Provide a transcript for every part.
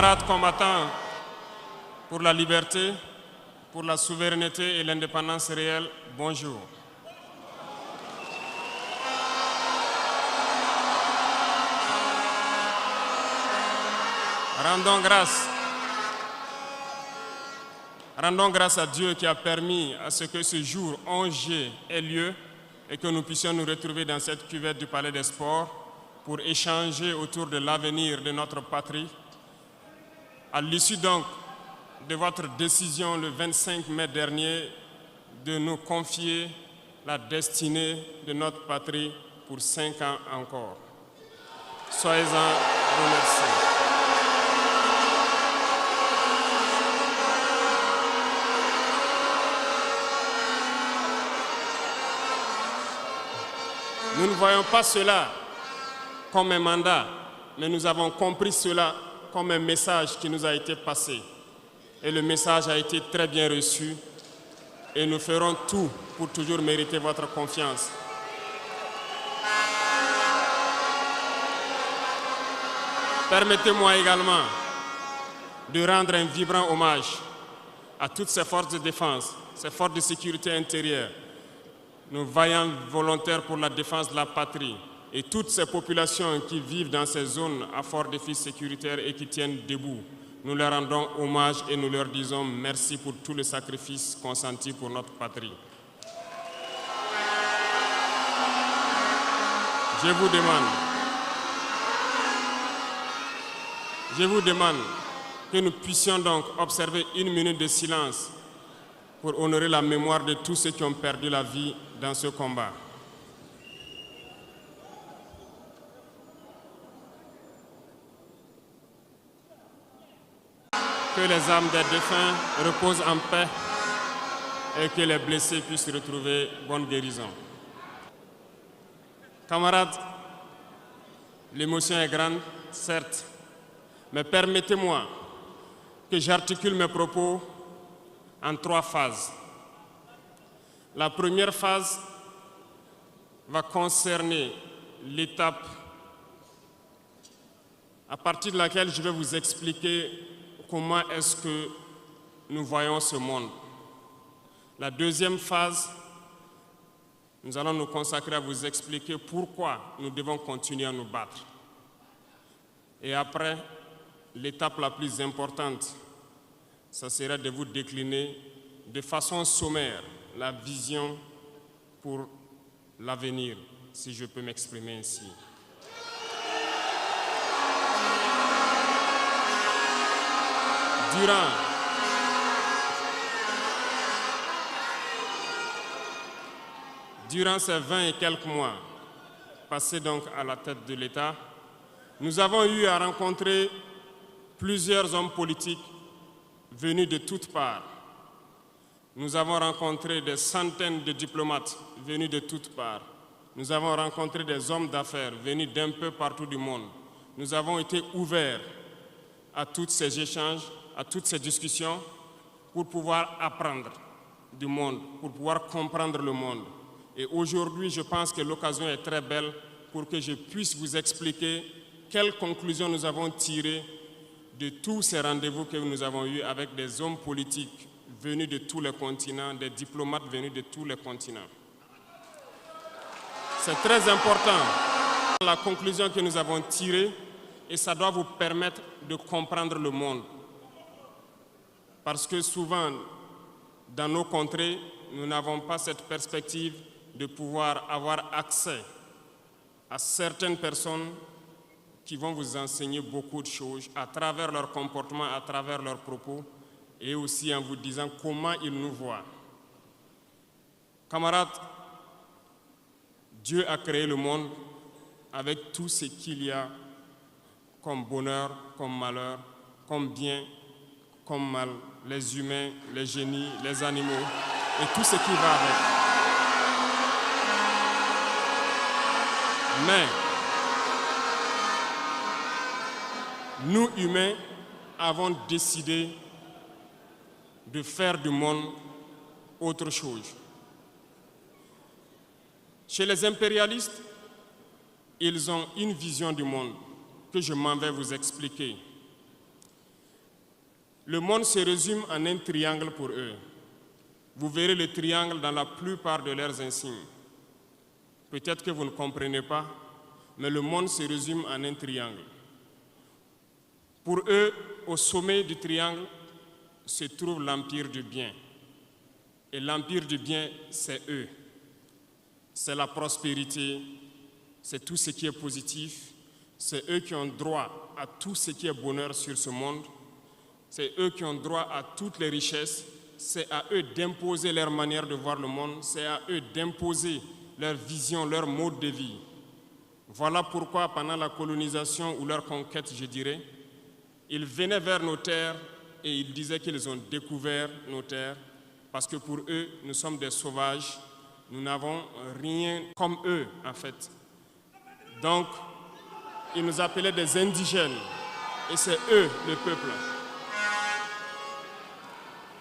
Camarades combattants pour la liberté, pour la souveraineté et l'indépendance réelle, bonjour. Rendons grâce à Dieu qui a permis à ce que ce jour 11 juillet ait lieu et que nous puissions nous retrouver dans cette cuvette du Palais des Sports pour échanger autour de l'avenir de notre patrie. À l'issue donc de votre décision le 25 mai dernier de nous confier la destinée de notre patrie pour 5 ans encore. Soyez-en remerciés. Nous ne voyons pas cela comme un mandat, mais nous avons compris cela comme un message qui nous a été passé. Et le message a été très bien reçu et nous ferons tout pour toujours mériter votre confiance. Permettez-moi également de rendre un vibrant hommage à toutes ces forces de défense, ces forces de sécurité intérieure, nos vaillants volontaires pour la défense de la patrie et toutes ces populations qui vivent dans ces zones à fort défi sécuritaire et qui tiennent debout. Nous leur rendons hommage et nous leur disons merci pour tout le sacrifice consenti pour notre patrie. Je vous demande que nous puissions donc observer 1 minute de silence pour honorer la mémoire de tous ceux qui ont perdu la vie dans ce combat. Que les âmes des défunts reposent en paix et que les blessés puissent retrouver bonne guérison. Camarades, l'émotion est grande, certes, mais permettez-moi que j'articule mes propos en 3 phases. La première phase va concerner l'étape à partir de laquelle je vais vous expliquer comment est-ce que nous voyons ce monde. La deuxième phase, nous allons nous consacrer à vous expliquer pourquoi nous devons continuer à nous battre. Et après, l'étape la plus importante, ça sera de vous décliner de façon sommaire la vision pour l'avenir, si je peux m'exprimer ainsi. Durant ces 20 et quelques mois passés donc à la tête de l'État, nous avons eu à rencontrer plusieurs hommes politiques venus de toutes parts. Nous avons rencontré des centaines de diplomates venus de toutes parts. Nous avons rencontré des hommes d'affaires venus d'un peu partout du monde. Nous avons été ouverts à tous ces échanges, à toutes ces discussions pour pouvoir apprendre du monde, pour pouvoir comprendre le monde. Et aujourd'hui, je pense que l'occasion est très belle pour que je puisse vous expliquer quelles conclusions nous avons tirées de tous ces rendez-vous que nous avons eus avec des hommes politiques venus de tous les continents, des diplomates venus de tous les continents. C'est très important la conclusion que nous avons tirée et ça doit vous permettre de comprendre le monde. Parce que souvent, dans nos contrées, nous n'avons pas cette perspective de pouvoir avoir accès à certaines personnes qui vont vous enseigner beaucoup de choses à travers leur comportement, à travers leurs propos et aussi en vous disant comment ils nous voient. Camarades, Dieu a créé le monde avec tout ce qu'il y a comme bonheur, comme malheur, comme bien, comme mal, les humains, les génies, les animaux et tout ce qui va avec. Mais nous, humains, avons décidé de faire du monde autre chose. Chez les impérialistes, ils ont une vision du monde que je m'en vais vous expliquer. Le monde se résume en un triangle pour eux. Vous verrez le triangle dans la plupart de leurs insignes. Peut-être que vous ne comprenez pas, mais le monde se résume en un triangle. Pour eux, au sommet du triangle se trouve l'empire du bien. Et l'empire du bien, c'est eux. C'est la prospérité, c'est tout ce qui est positif. C'est eux qui ont droit à tout ce qui est bonheur sur ce monde. C'est eux qui ont droit à toutes les richesses. C'est à eux d'imposer leur manière de voir le monde. C'est à eux d'imposer leur vision, leur mode de vie. Voilà pourquoi pendant la colonisation ou leur conquête, je dirais, ils venaient vers nos terres et ils disaient qu'ils ont découvert nos terres parce que pour eux, nous sommes des sauvages. Nous n'avons rien comme eux, en fait. Donc, ils nous appelaient des indigènes et c'est eux, le peuple.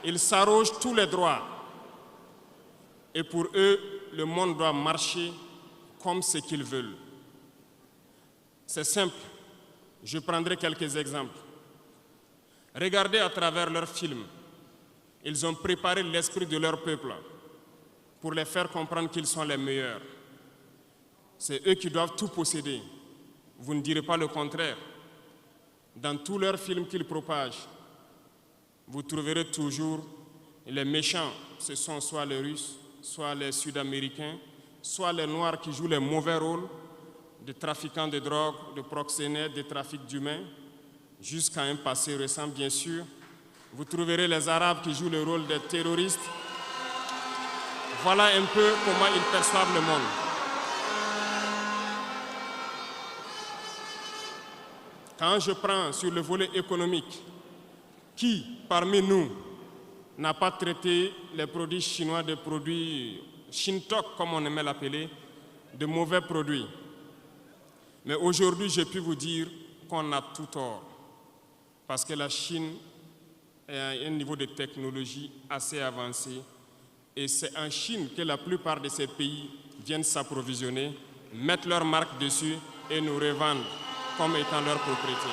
Ils s'arrogent tous les droits et pour eux, le monde doit marcher comme ce qu'ils veulent. C'est simple, je prendrai quelques exemples. Regardez à travers leurs films, ils ont préparé l'esprit de leur peuple pour les faire comprendre qu'ils sont les meilleurs. C'est eux qui doivent tout posséder. Vous ne direz pas le contraire. Dans tous leurs films qu'ils propagent, vous trouverez toujours les méchants, ce sont soit les Russes, soit les Sud-Américains, soit les Noirs qui jouent les mauvais rôles de trafiquants de drogue, de proxénètes, de trafic d'humains, jusqu'à un passé récent, bien sûr. Vous trouverez les Arabes qui jouent le rôle des terroristes. Voilà un peu comment ils perçoivent le monde. Quand je prends sur le volet économique, qui parmi nous n'a pas traité les produits chinois de produits Shintok, comme on aimait l'appeler, de mauvais produits? Mais aujourd'hui, j'ai pu vous dire qu'on a tout tort, parce que la Chine est à un niveau de technologie assez avancé, et c'est en Chine que la plupart de ces pays viennent s'approvisionner, mettent leur marque dessus et nous revendent comme étant leur propriété.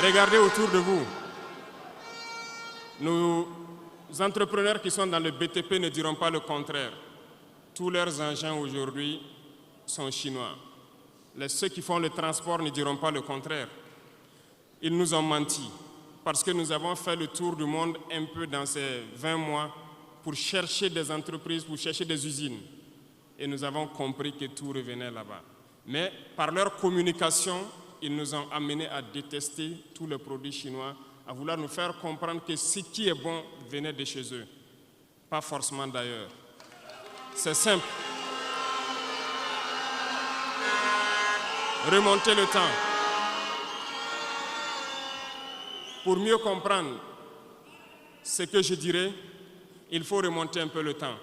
Regardez autour de vous. Nos entrepreneurs qui sont dans le BTP ne diront pas le contraire. Tous leurs engins aujourd'hui sont chinois. Ceux qui font le transport ne diront pas le contraire. Ils nous ont menti parce que nous avons fait le tour du monde un peu dans ces 20 mois pour chercher des entreprises, pour chercher des usines. Et nous avons compris que tout revenait là-bas. Mais par leur communication, ils nous ont amenés à détester tous les produits chinois, à vouloir nous faire comprendre que ce qui est bon venait de chez eux, pas forcément d'ailleurs. C'est simple. Remonter le temps. Pour mieux comprendre ce que je dirais, il faut remonter un peu le temps.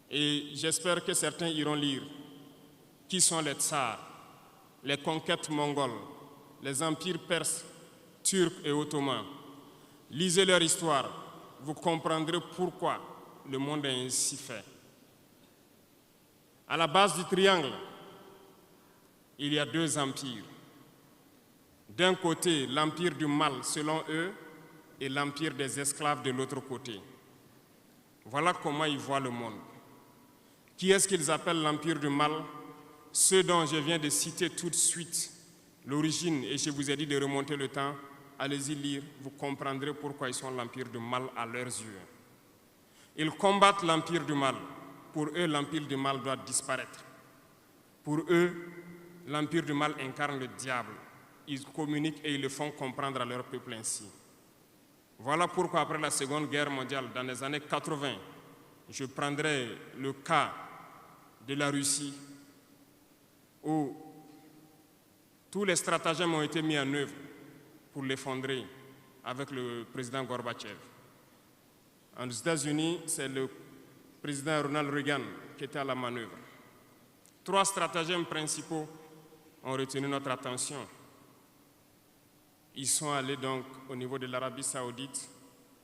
Et j'espère que certains iront lire. Qui sont les tsars, les conquêtes mongoles, les empires perses, turcs et ottomans? Lisez leur histoire, vous comprendrez pourquoi le monde est ainsi fait. À la base du triangle, il y a deux empires. D'un côté, l'empire du mal, selon eux, et l'empire des esclaves de l'autre côté. Voilà comment ils voient le monde. Qui est-ce qu'ils appellent l'empire du mal? Ceux dont je viens de citer tout de suite l'origine, et je vous ai dit de remonter le temps, allez-y lire, vous comprendrez pourquoi ils sont l'empire du mal à leurs yeux. Ils combattent l'empire du mal. Pour eux, l'empire du mal doit disparaître. Pour eux, l'empire du mal incarne le diable. Ils communiquent et ils le font comprendre à leur peuple ainsi. Voilà pourquoi après la Seconde Guerre mondiale, dans les années 80, je prendrai le cas de la Russie, où tous les stratagèmes ont été mis en œuvre pour l'effondrer avec le président Gorbatchev. Aux États-Unis, c'est le président Ronald Reagan qui était à la manœuvre. 3 stratagèmes principaux ont retenu notre attention. Ils sont allés donc au niveau de l'Arabie Saoudite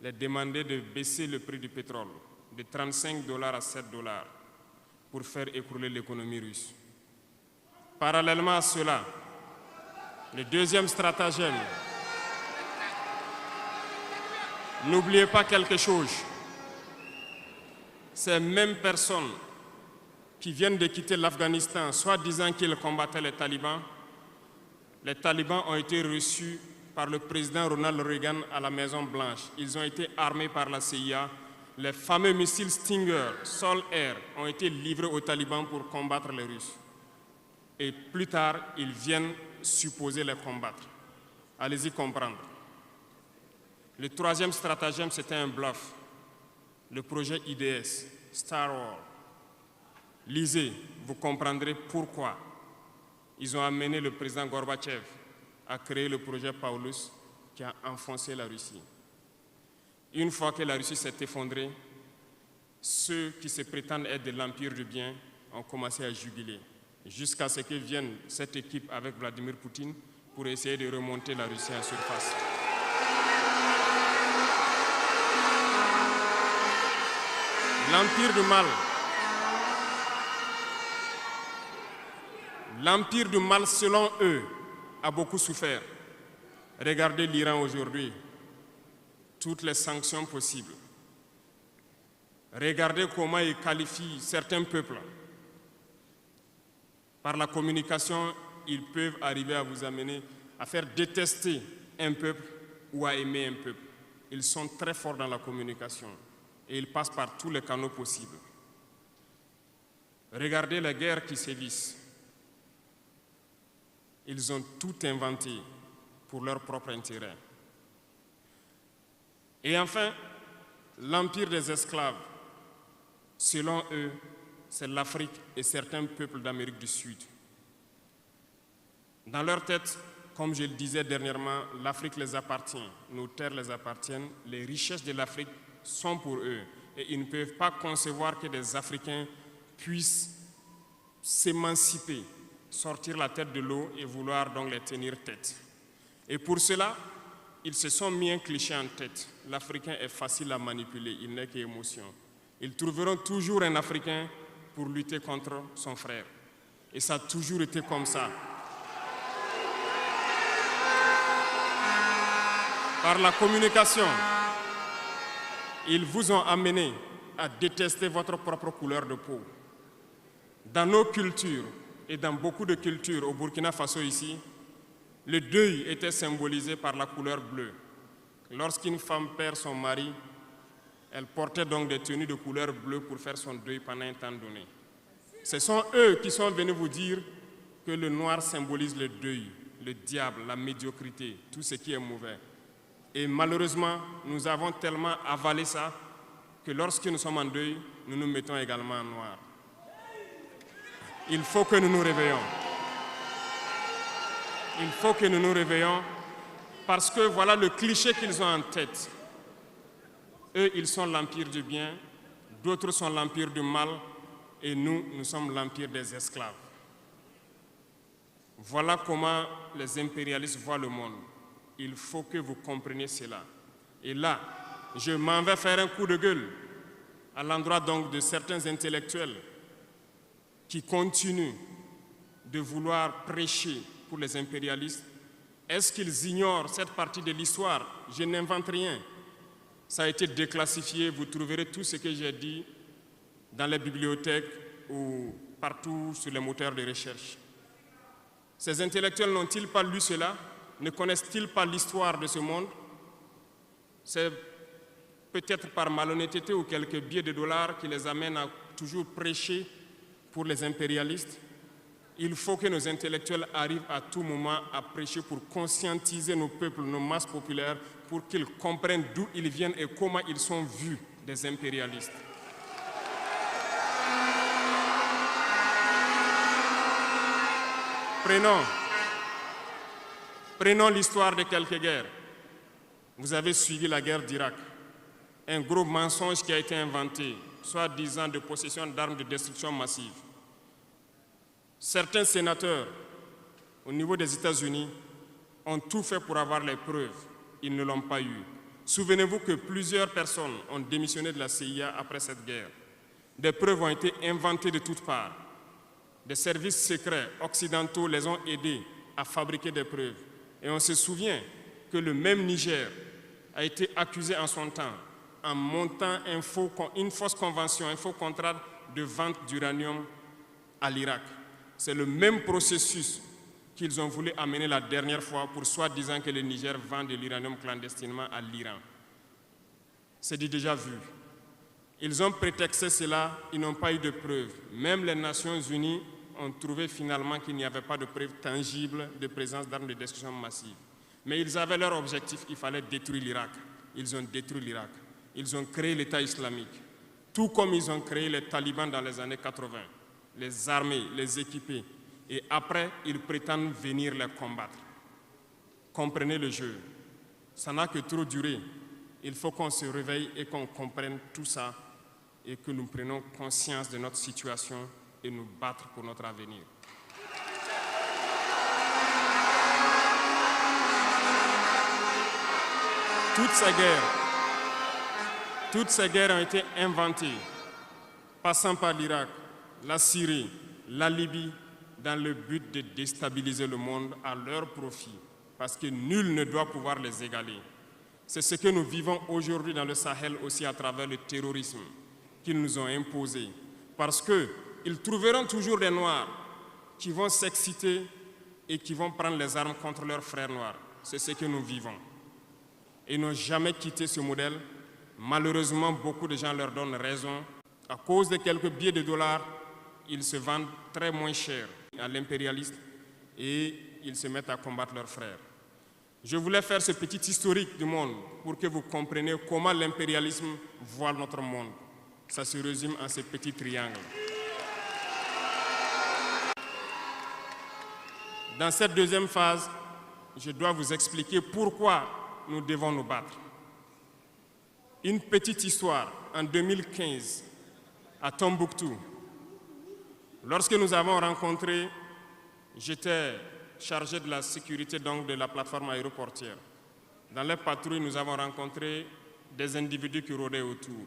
les demander de baisser le prix du pétrole de 35 $ à 7 $ pour faire écrouler l'économie russe. Parallèlement à cela, Le deuxième stratagème, n'oubliez pas quelque chose. Ces mêmes personnes qui viennent de quitter l'Afghanistan, soit disant qu'ils combattaient les talibans ont été reçus par le président Ronald Reagan à la Maison-Blanche. Ils ont été armés par la CIA. Les fameux missiles Stinger, Sol-Air, ont été livrés aux talibans pour combattre les Russes. Et plus tard, ils viennent supposer les combattre. Allez-y comprendre. Le troisième stratagème, c'était un bluff. Le projet IDS, Star Wars. Lisez, vous comprendrez pourquoi ils ont amené le président Gorbatchev à créer le projet Paulus qui a enfoncé la Russie. Une fois que la Russie s'est effondrée, ceux qui se prétendent être de l'Empire du bien ont commencé à juguler, jusqu'à ce que vienne cette équipe avec Vladimir Poutine pour essayer de remonter la Russie en surface. L'Empire du mal, selon eux, a beaucoup souffert. Regardez l'Iran aujourd'hui, toutes les sanctions possibles. Regardez comment ils qualifient certains peuples. Par la communication, ils peuvent arriver à vous amener à faire détester un peuple ou à aimer un peuple. Ils sont très forts dans la communication et ils passent par tous les canaux possibles. Regardez les guerres qui sévissent. Ils ont tout inventé pour leur propre intérêt. Et enfin, l'empire des esclaves, selon eux, c'est l'Afrique et certains peuples d'Amérique du Sud. Dans leur tête, comme je le disais dernièrement, l'Afrique les appartient, nos terres les appartiennent, les richesses de l'Afrique sont pour eux. Et ils ne peuvent pas concevoir que des Africains puissent s'émanciper, sortir la tête de l'eau et vouloir donc les tenir tête. Et pour cela, ils se sont mis un cliché en tête. L'Africain est facile à manipuler, il n'est qu'émotion. Ils trouveront toujours un Africain pour lutter contre son frère. Et ça a toujours été comme ça. Par la communication, ils vous ont amené à détester votre propre couleur de peau. Dans nos cultures, et dans beaucoup de cultures au Burkina Faso ici, le deuil était symbolisé par la couleur bleue. Lorsqu'une femme perd son mari, elle portait donc des tenues de couleur bleue pour faire son deuil pendant un temps donné. Ce sont eux qui sont venus vous dire que le noir symbolise le deuil, le diable, la médiocrité, tout ce qui est mauvais. Et malheureusement, nous avons tellement avalé ça que lorsque nous sommes en deuil, nous nous mettons également en noir. Il faut que nous nous réveillons. Il faut que nous nous réveillons parce que voilà le cliché qu'ils ont en tête. Eux, ils sont l'empire du bien, d'autres sont l'empire du mal et nous, nous sommes l'empire des esclaves. Voilà comment les impérialistes voient le monde. Il faut que vous compreniez cela. Et là, je m'en vais faire un coup de gueule à l'endroit donc de certains intellectuels qui continuent de vouloir prêcher pour les impérialistes. Est-ce qu'ils ignorent cette partie de l'histoire? Je n'invente rien. Ça a été déclassifié, vous trouverez tout ce que j'ai dit dans les bibliothèques ou partout sur les moteurs de recherche. Ces intellectuels n'ont-ils pas lu cela? Ne connaissent-ils pas l'histoire de ce monde? C'est peut-être par malhonnêteté ou quelques billets de dollars qui les amènent à toujours prêcher pour les impérialistes. Il faut que nos intellectuels arrivent à tout moment à prêcher pour conscientiser nos peuples, nos masses populaires, pour qu'ils comprennent d'où ils viennent et comment ils sont vus des impérialistes. Prenons l'histoire de quelques guerres. Vous avez suivi la guerre d'Irak. Un gros mensonge qui a été inventé, soi-disant de possession d'armes de destruction massive. Certains sénateurs, au niveau des États-Unis, ont tout fait pour avoir les preuves. Ils ne l'ont pas eu. Souvenez-vous que plusieurs personnes ont démissionné de la CIA après cette guerre. Des preuves ont été inventées de toutes parts. Des services secrets occidentaux les ont aidés à fabriquer des preuves. Et on se souvient que le même Niger a été accusé en son temps en montant une fausse convention, un faux contrat de vente d'uranium à l'Irak. C'est le même processus qu'ils ont voulu amener la dernière fois pour soi-disant que le Niger vend de l'uranium clandestinement à l'Iran. C'est du déjà vu. Ils ont prétexté cela, ils n'ont pas eu de preuves. Même les Nations Unies ont trouvé finalement qu'il n'y avait pas de preuves tangibles de présence d'armes de destruction massive. Mais ils avaient leur objectif, il fallait détruire l'Irak. Ils ont détruit l'Irak. Ils ont créé l'État islamique. Tout comme ils ont créé les talibans dans les années 80, les armés, les équipés. Et après, ils prétendent venir les combattre. Comprenez le jeu. Ça n'a que trop duré. Il faut qu'on se réveille et qu'on comprenne tout ça et que nous prenions conscience de notre situation et nous battre pour notre avenir. Toutes ces guerres ont été inventées, passant par l'Irak, la Syrie, la Libye, dans le but de déstabiliser le monde à leur profit, parce que nul ne doit pouvoir les égaler. C'est ce que nous vivons aujourd'hui dans le Sahel aussi à travers le terrorisme qu'ils nous ont imposé, parce qu'ils trouveront toujours des Noirs qui vont s'exciter et qui vont prendre les armes contre leurs frères noirs. C'est ce que nous vivons. Ils n'ont jamais quitté ce modèle. Malheureusement, beaucoup de gens leur donnent raison. À cause de quelques billets de dollars, ils se vendent très moins cher à l'impérialiste et ils se mettent à combattre leurs frères. Je voulais faire ce petit historique du monde pour que vous compreniez comment l'impérialisme voit notre monde. Ça se résume en ces petits triangles. Dans cette deuxième phase, je dois vous expliquer pourquoi nous devons nous battre. Une petite histoire, en 2015, à Tombouctou, lorsque nous avons rencontré, j'étais chargé de la sécurité donc, de la plateforme aéroportière. Dans les patrouilles, nous avons rencontré des individus qui rôdaient autour.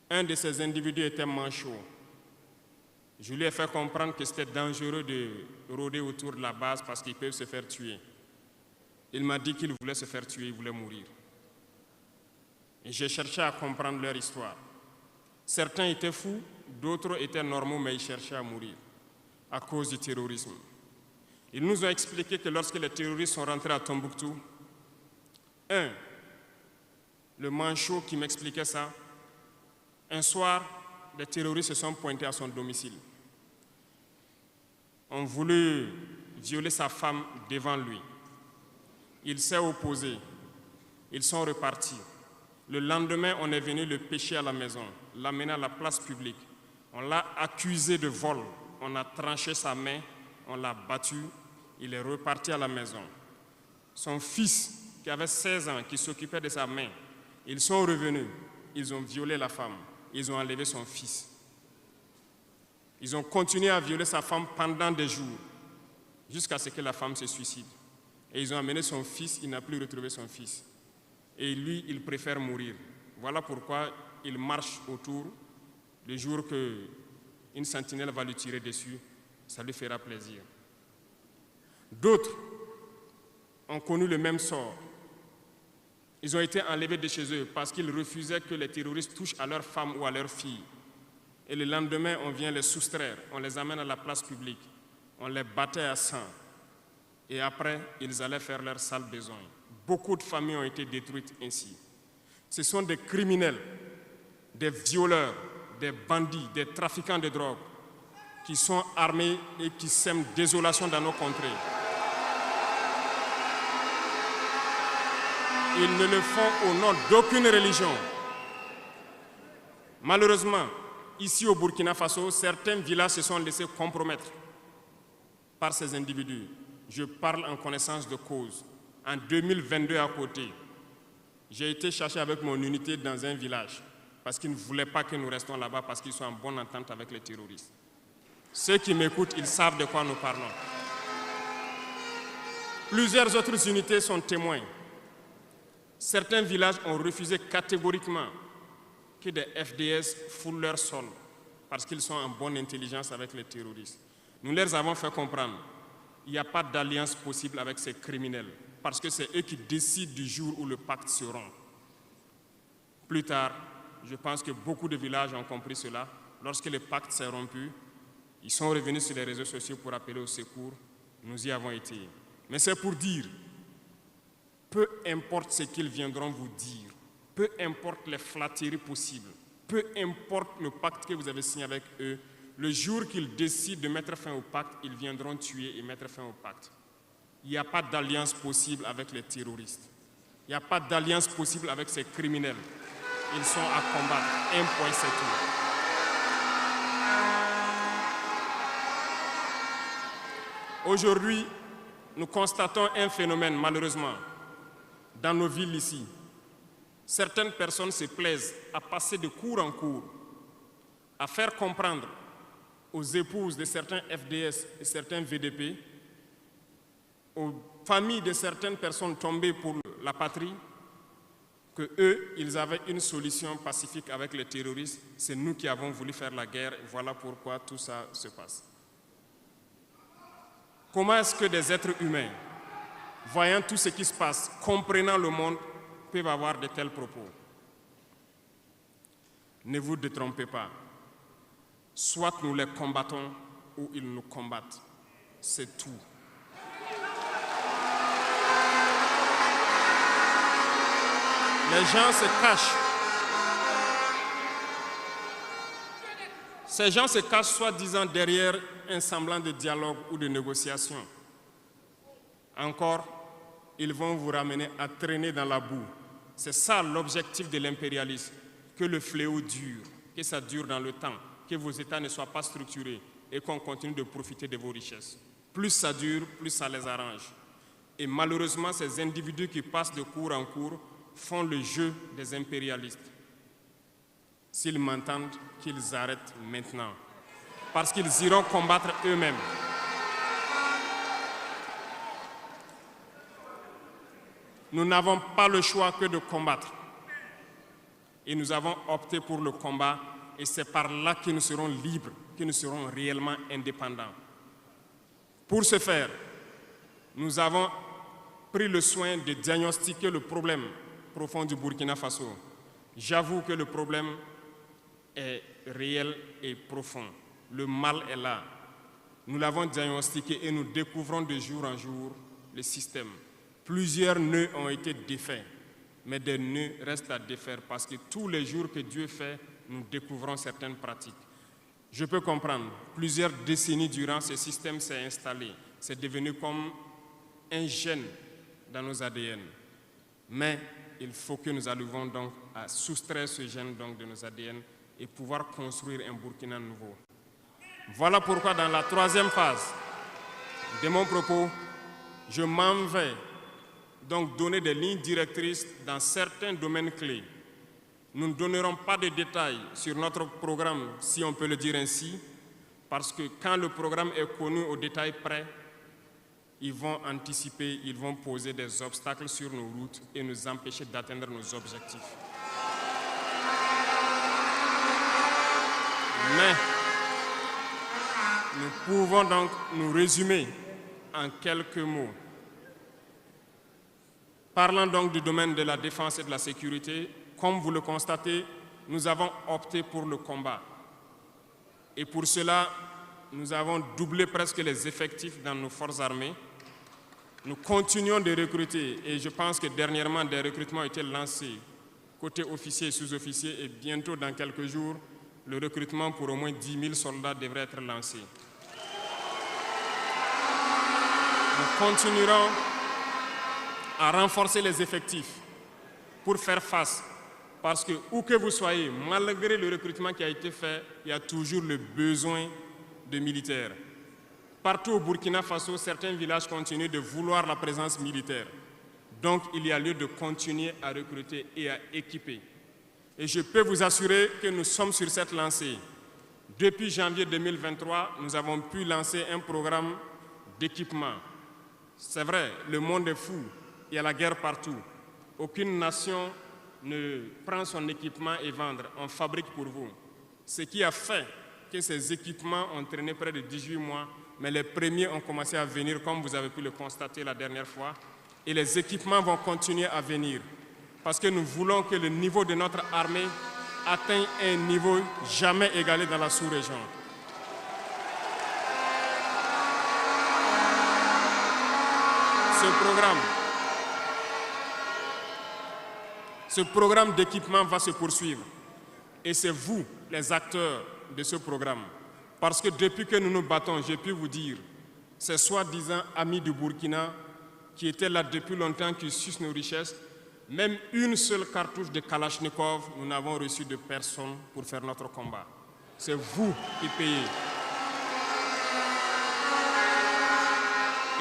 Un de ces individus était manchot. Je lui ai fait comprendre que c'était dangereux de rôder autour de la base parce qu'ils peuvent se faire tuer. Il m'a dit qu'il voulait se faire tuer, il voulait mourir. Et j'ai cherché à comprendre leur histoire. Certains étaient fous, d'autres étaient normaux, mais ils cherchaient à mourir à cause du terrorisme. Ils nous ont expliqué que lorsque les terroristes sont rentrés à Tombouctou, le manchot qui m'expliquait ça, un soir, les terroristes se sont pointés à son domicile. On voulait violer sa femme devant lui. Il s'est opposé. Ils sont repartis. Le lendemain, on est venu le pêcher à la maison, l'amener à la place publique. On l'a accusé de vol. On a tranché sa main, on l'a battu. Il est reparti à la maison. Son fils, qui avait 16 ans, qui s'occupait de sa main, ils sont revenus. Ils ont violé la femme. Ils ont enlevé son fils. Ils ont continué à violer sa femme pendant des jours, jusqu'à ce que la femme se suicide. Et ils ont amené son fils, il n'a plus retrouvé son fils. Et lui, il préfère mourir. Voilà pourquoi il marche autour. Le jour qu'une sentinelle va lui tirer dessus, ça lui fera plaisir. D'autres ont connu le même sort. Ils ont été enlevés de chez eux parce qu'ils refusaient que les terroristes touchent à leurs femmes ou à leurs filles. Et le lendemain, on vient les soustraire, on les amène à la place publique, on les battait à sang. Et après, ils allaient faire leur sale besoin. Beaucoup de familles ont été détruites ainsi. Ce sont des criminels, des violeurs, des bandits, des trafiquants de drogue qui sont armés et qui sèment désolation dans nos contrées. Ils ne le font au nom d'aucune religion. Malheureusement, ici au Burkina Faso, certains villages se sont laissés compromettre par ces individus. Je parle en connaissance de cause. En 2022 à côté, j'ai été chercher avec mon unité dans un village parce qu'ils ne voulaient pas que nous restions là-bas parce qu'ils sont en bonne entente avec les terroristes. Ceux qui m'écoutent, ils savent de quoi nous parlons. Plusieurs autres unités sont témoins. Certains villages ont refusé catégoriquement que des FDS foulent leur sol parce qu'ils sont en bonne intelligence avec les terroristes. Nous leur avons fait comprendre il n'y a pas d'alliance possible avec ces criminels, parce que c'est eux qui décident du jour où le pacte se rompt. Plus tard, je pense que beaucoup de villages ont compris cela. Lorsque le pacte s'est rompu, ils sont revenus sur les réseaux sociaux pour appeler au secours. Nous y avons été. Mais c'est pour dire, peu importe ce qu'ils viendront vous dire, peu importe les flatteries possibles, peu importe le pacte que vous avez signé avec eux, le jour qu'ils décident de mettre fin au pacte, ils viendront tuer et mettre fin au pacte. Il n'y a pas d'alliance possible avec les terroristes. Il n'y a pas d'alliance possible avec ces criminels. Ils sont à combattre. Un point, c'est tout. Aujourd'hui, nous constatons un phénomène, malheureusement, dans nos villes ici. Certaines personnes se plaisent à passer de cour en cour, à faire comprendre aux épouses de certains FDS et certains VDP, aux familles de certaines personnes tombées pour la patrie, que eux, ils avaient une solution pacifique avec les terroristes. C'est nous qui avons voulu faire la guerre, et voilà pourquoi tout ça se passe. Comment est-ce que des êtres humains, voyant tout ce qui se passe, comprenant le monde, peuvent avoir de tels propos? Ne vous détrompez pas. Soit nous les combattons ou ils nous combattent. C'est tout. Les gens se cachent. Ces gens se cachent soi-disant derrière un semblant de dialogue ou de négociation. Encore, ils vont vous ramener à traîner dans la boue. C'est ça l'objectif de l'impérialisme, que le fléau dure, que ça dure dans le temps, que vos États ne soient pas structurés et qu'on continue de profiter de vos richesses. Plus ça dure, plus ça les arrange. Et malheureusement, ces individus qui passent de cour en cour font le jeu des impérialistes. S'ils m'entendent, qu'ils arrêtent maintenant, parce qu'ils iront combattre eux-mêmes. Nous n'avons pas le choix que de combattre. Et nous avons opté pour le combat, et c'est par là que nous serons libres, que nous serons réellement indépendants. Pour ce faire, nous avons pris le soin de diagnostiquer le problème profond du Burkina Faso. J'avoue que le problème est réel et profond. Le mal est là. Nous l'avons diagnostiqué et nous découvrons de jour en jour le système. Plusieurs nœuds ont été défaits, mais des nœuds restent à défaire parce que tous les jours que Dieu fait, nous découvrons certaines pratiques. Je peux comprendre, plusieurs décennies durant, ce système s'est installé. C'est devenu comme un gène dans nos ADN. Mais il faut que nous arrivions donc à soustraire ce gène donc de nos ADN et pouvoir construire un Burkina nouveau. Voilà pourquoi dans la troisième phase de mon propos, je m'en vais donc donner des lignes directrices dans certains domaines clés. Nous ne donnerons pas de détails sur notre programme, si on peut le dire ainsi, parce que quand le programme est connu au détail près, ils vont anticiper, ils vont poser des obstacles sur nos routes et nous empêcher d'atteindre nos objectifs. Mais nous pouvons donc nous résumer en quelques mots. Parlant donc du domaine de la défense et de la sécurité, comme vous le constatez, nous avons opté pour le combat. Et pour cela, nous avons doublé presque les effectifs dans nos forces armées. Nous continuons de recruter et je pense que dernièrement, des recrutements ont été lancés côté officiers et sous-officiers et bientôt, dans quelques jours, le recrutement pour au moins 10 000 soldats devrait être lancé. Nous continuerons à renforcer les effectifs pour faire face. Parce que, où que vous soyez, malgré le recrutement qui a été fait, il y a toujours le besoin de militaires. Partout au Burkina Faso, certains villages continuent de vouloir la présence militaire. Donc, il y a lieu de continuer à recruter et à équiper. Et je peux vous assurer que nous sommes sur cette lancée. Depuis janvier 2023, nous avons pu lancer un programme d'équipement. C'est vrai, le monde est fou, il y a la guerre partout. Aucune nation ne prend son équipement et vendre, on fabrique pour vous. Ce qui a fait que ces équipements ont traîné près de 18 mois, mais les premiers ont commencé à venir, comme vous avez pu le constater la dernière fois, et les équipements vont continuer à venir, parce que nous voulons que le niveau de notre armée atteigne un niveau jamais égalé dans la sous-région. Ce programme d'équipement va se poursuivre. Et c'est vous, les acteurs de ce programme. Parce que depuis que nous nous battons, j'ai pu vous dire, ces soi-disant amis du Burkina qui étaient là depuis longtemps, qui sucent nos richesses, même une seule cartouche de Kalachnikov, nous n'avons reçu de personne pour faire notre combat. C'est vous qui payez.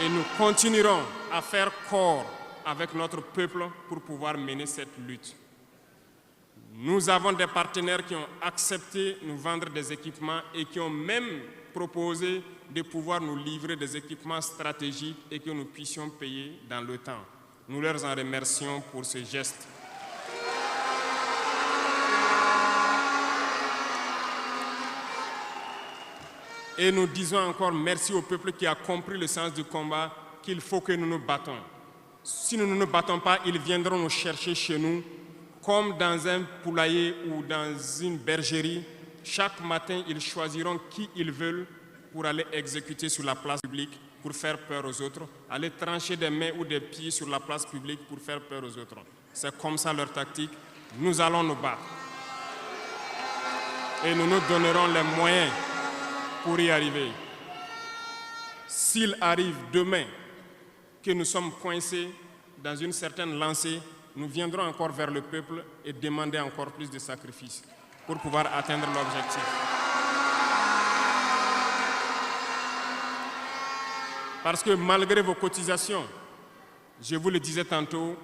Et nous continuerons à faire corps avec notre peuple pour pouvoir mener cette lutte. Nous avons des partenaires qui ont accepté de nous vendre des équipements et qui ont même proposé de pouvoir nous livrer des équipements stratégiques et que nous puissions payer dans le temps. Nous leur en remercions pour ce geste. Et nous disons encore merci au peuple qui a compris le sens du combat, qu'il faut que nous nous battons. Si nous ne nous battons pas, ils viendront nous chercher chez nous, comme dans un poulailler ou dans une bergerie. Chaque matin, ils choisiront qui ils veulent pour aller exécuter sur la place publique, pour faire peur aux autres, aller trancher des mains ou des pieds sur la place publique pour faire peur aux autres. C'est comme ça leur tactique. Nous allons nous battre. Et nous nous donnerons les moyens pour y arriver. S'il arrive demain que nous sommes coincés dans une certaine lancée, nous viendrons encore vers le peuple et demander encore plus de sacrifices pour pouvoir atteindre l'objectif. Parce que malgré vos cotisations, je vous le disais tantôt,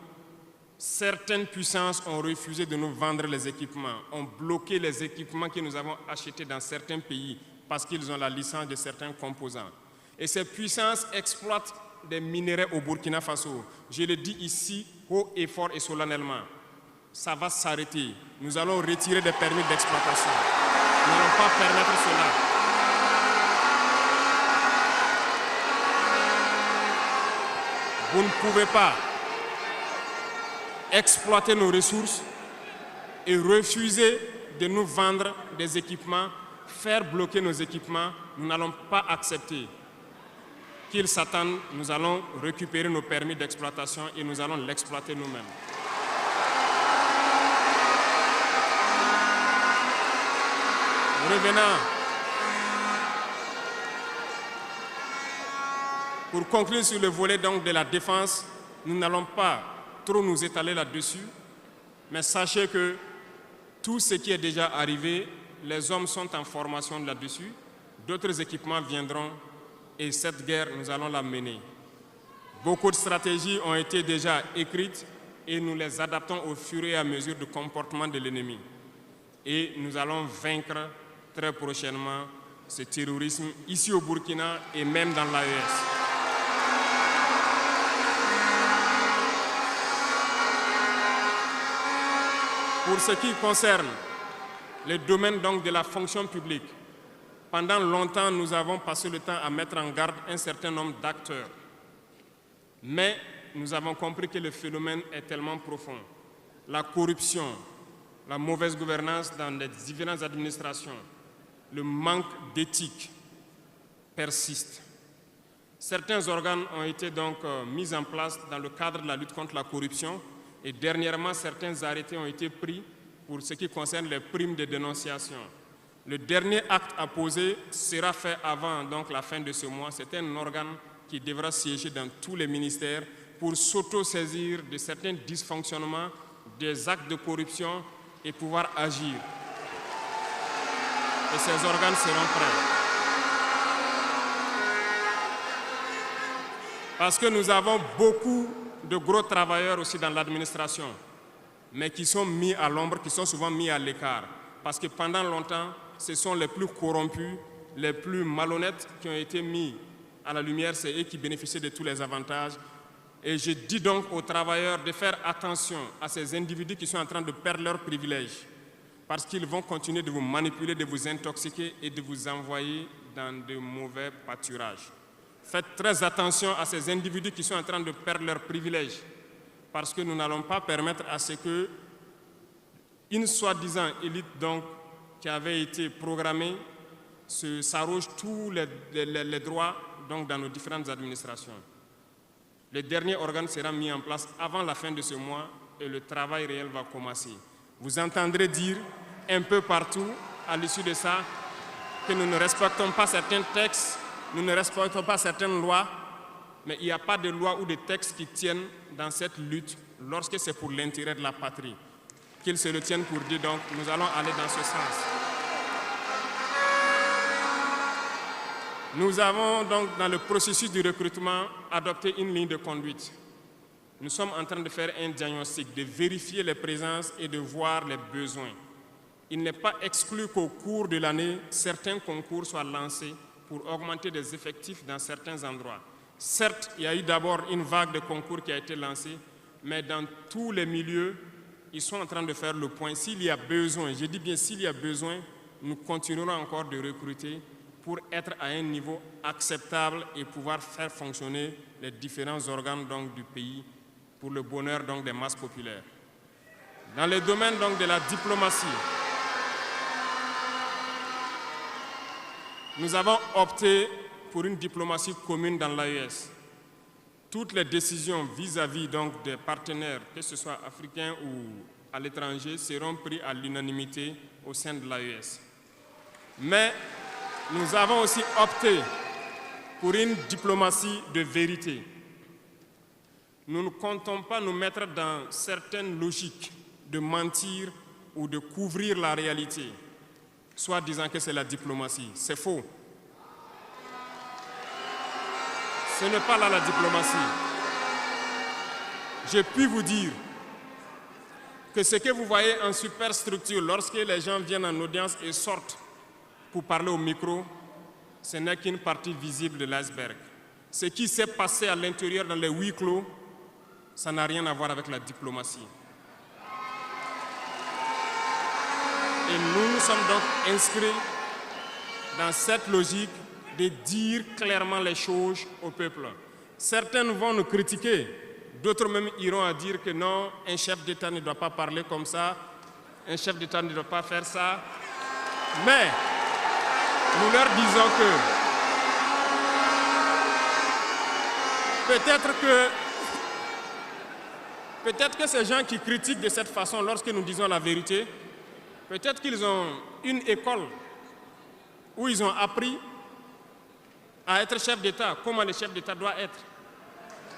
certaines puissances ont refusé de nous vendre les équipements, ont bloqué les équipements que nous avons achetés dans certains pays parce qu'ils ont la licence de certains composants. Et ces puissances exploitent des minerais au Burkina Faso. Je le dis ici, haut et fort et solennellement. Ça va s'arrêter. Nous allons retirer des permis d'exploitation. Nous n'allons pas permettre cela. Vous ne pouvez pas exploiter nos ressources et refuser de nous vendre des équipements, faire bloquer nos équipements. Nous n'allons pas accepter. Qu'ils s'attendent, nous allons récupérer nos permis d'exploitation et nous allons l'exploiter nous-mêmes. Revenant, pour conclure sur le volet donc de la défense, nous n'allons pas trop nous étaler là-dessus, mais sachez que tout ce qui est déjà arrivé, les hommes sont en formation là-dessus, d'autres équipements viendront. Et cette guerre, nous allons la mener. Beaucoup de stratégies ont été déjà écrites et nous les adaptons au fur et à mesure du comportement de l'ennemi. Et nous allons vaincre très prochainement ce terrorisme ici au Burkina et même dans l'AES. Pour ce qui concerne le domaine donc de la fonction publique, pendant longtemps, nous avons passé le temps à mettre en garde un certain nombre d'acteurs. Mais nous avons compris que le phénomène est tellement profond. La corruption, la mauvaise gouvernance dans les différentes administrations, le manque d'éthique persiste. Certains organes ont été donc mis en place dans le cadre de la lutte contre la corruption et dernièrement, certains arrêtés ont été pris pour ce qui concerne les primes de dénonciation. Le dernier acte à poser sera fait avant donc, la fin de ce mois. C'est un organe qui devra siéger dans tous les ministères pour s'auto-saisir de certains dysfonctionnements, des actes de corruption et pouvoir agir. Et ces organes seront prêts. Parce que nous avons beaucoup de gros travailleurs aussi dans l'administration, mais qui sont mis à l'ombre, qui sont souvent mis à l'écart. Parce que pendant longtemps, ce sont les plus corrompus, les plus malhonnêtes qui ont été mis à la lumière, c'est eux qui bénéficient de tous les avantages. Et je dis donc aux travailleurs de faire attention à ces individus qui sont en train de perdre leurs privilèges, parce qu'ils vont continuer de vous manipuler, de vous intoxiquer et de vous envoyer dans de mauvais pâturages. Faites très attention à ces individus qui sont en train de perdre leurs privilèges, parce que nous n'allons pas permettre à ce que une soi-disant élite donc, qui avait été programmée s'arroge tous les droits donc, dans nos différentes administrations. Le dernier organe sera mis en place avant la fin de ce mois et le travail réel va commencer. Vous entendrez dire un peu partout à l'issue de ça que nous ne respectons pas certains textes, nous ne respectons pas certaines lois, mais il n'y a pas de loi ou de textes qui tiennent dans cette lutte lorsque c'est pour l'intérêt de la patrie. Qu'ils se le tiennent pour dire, donc nous allons aller dans ce sens. Nous avons donc dans le processus du recrutement adopté une ligne de conduite. Nous sommes en train de faire un diagnostic, de vérifier les présences et de voir les besoins. Il n'est pas exclu qu'au cours de l'année, certains concours soient lancés pour augmenter des effectifs dans certains endroits. Certes, il y a eu d'abord une vague de concours qui a été lancée, mais dans tous les milieux, ils sont en train de faire le point. S'il y a besoin, je dis bien s'il y a besoin, nous continuerons encore de recruter pour être à un niveau acceptable et pouvoir faire fonctionner les différents organes donc, du pays pour le bonheur donc, des masses populaires. Dans le domaine donc, de la diplomatie, nous avons opté pour une diplomatie commune dans l'AES. Toutes les décisions vis-à-vis donc, des partenaires, que ce soit africains ou à l'étranger, seront prises à l'unanimité au sein de l'AES. Mais nous avons aussi opté pour une diplomatie de vérité. Nous ne comptons pas nous mettre dans certaines logiques de mentir ou de couvrir la réalité, soit disant que c'est la diplomatie. C'est faux. Ce n'est pas là la diplomatie. Je puis vous dire que ce que vous voyez en superstructure, lorsque les gens viennent en audience et sortent pour parler au micro, ce n'est qu'une partie visible de l'iceberg. Ce qui s'est passé à l'intérieur dans les huis clos, ça n'a rien à voir avec la diplomatie. Et nous nous sommes donc inscrits dans cette logique de dire clairement les choses au peuple. Certains vont nous critiquer, d'autres même iront à dire que non, un chef d'État ne doit pas parler comme ça, un chef d'État ne doit pas faire ça. Mais nous leur disons que peut-être que ces gens qui critiquent de cette façon lorsque nous disons la vérité, peut-être qu'ils ont une école où ils ont appris à être chef d'État, comment le chef d'État doit être.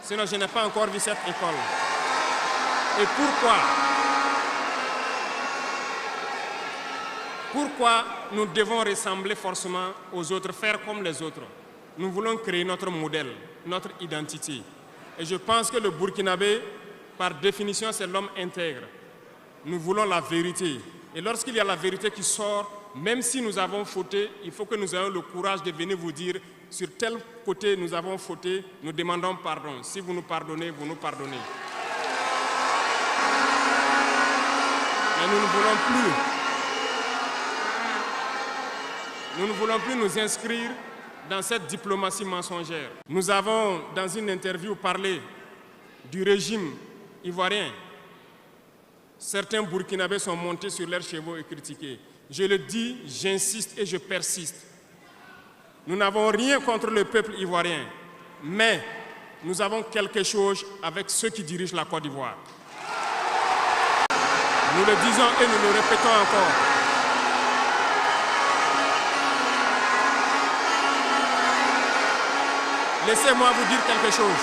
Sinon, je n'ai pas encore vu cette école. Et pourquoi nous devons ressembler forcément aux autres, faire comme les autres? Nous voulons créer notre modèle, notre identité. Et je pense que le Burkinabé, par définition, c'est l'homme intègre. Nous voulons la vérité. Et lorsqu'il y a la vérité qui sort, même si nous avons fauté, il faut que nous ayons le courage de venir vous dire sur tel côté nous avons fauté, nous demandons pardon. Si vous nous pardonnez, vous nous pardonnez. Mais nous ne voulons plus nous inscrire dans cette diplomatie mensongère. Nous avons, dans une interview, parlé du régime ivoirien. Certains Burkinabés sont montés sur leurs chevaux et critiqués. Je le dis, j'insiste et je persiste. Nous n'avons rien contre le peuple ivoirien, mais nous avons quelque chose avec ceux qui dirigent la Côte d'Ivoire. Nous le disons et nous le répétons encore. Laissez-moi vous dire quelque chose.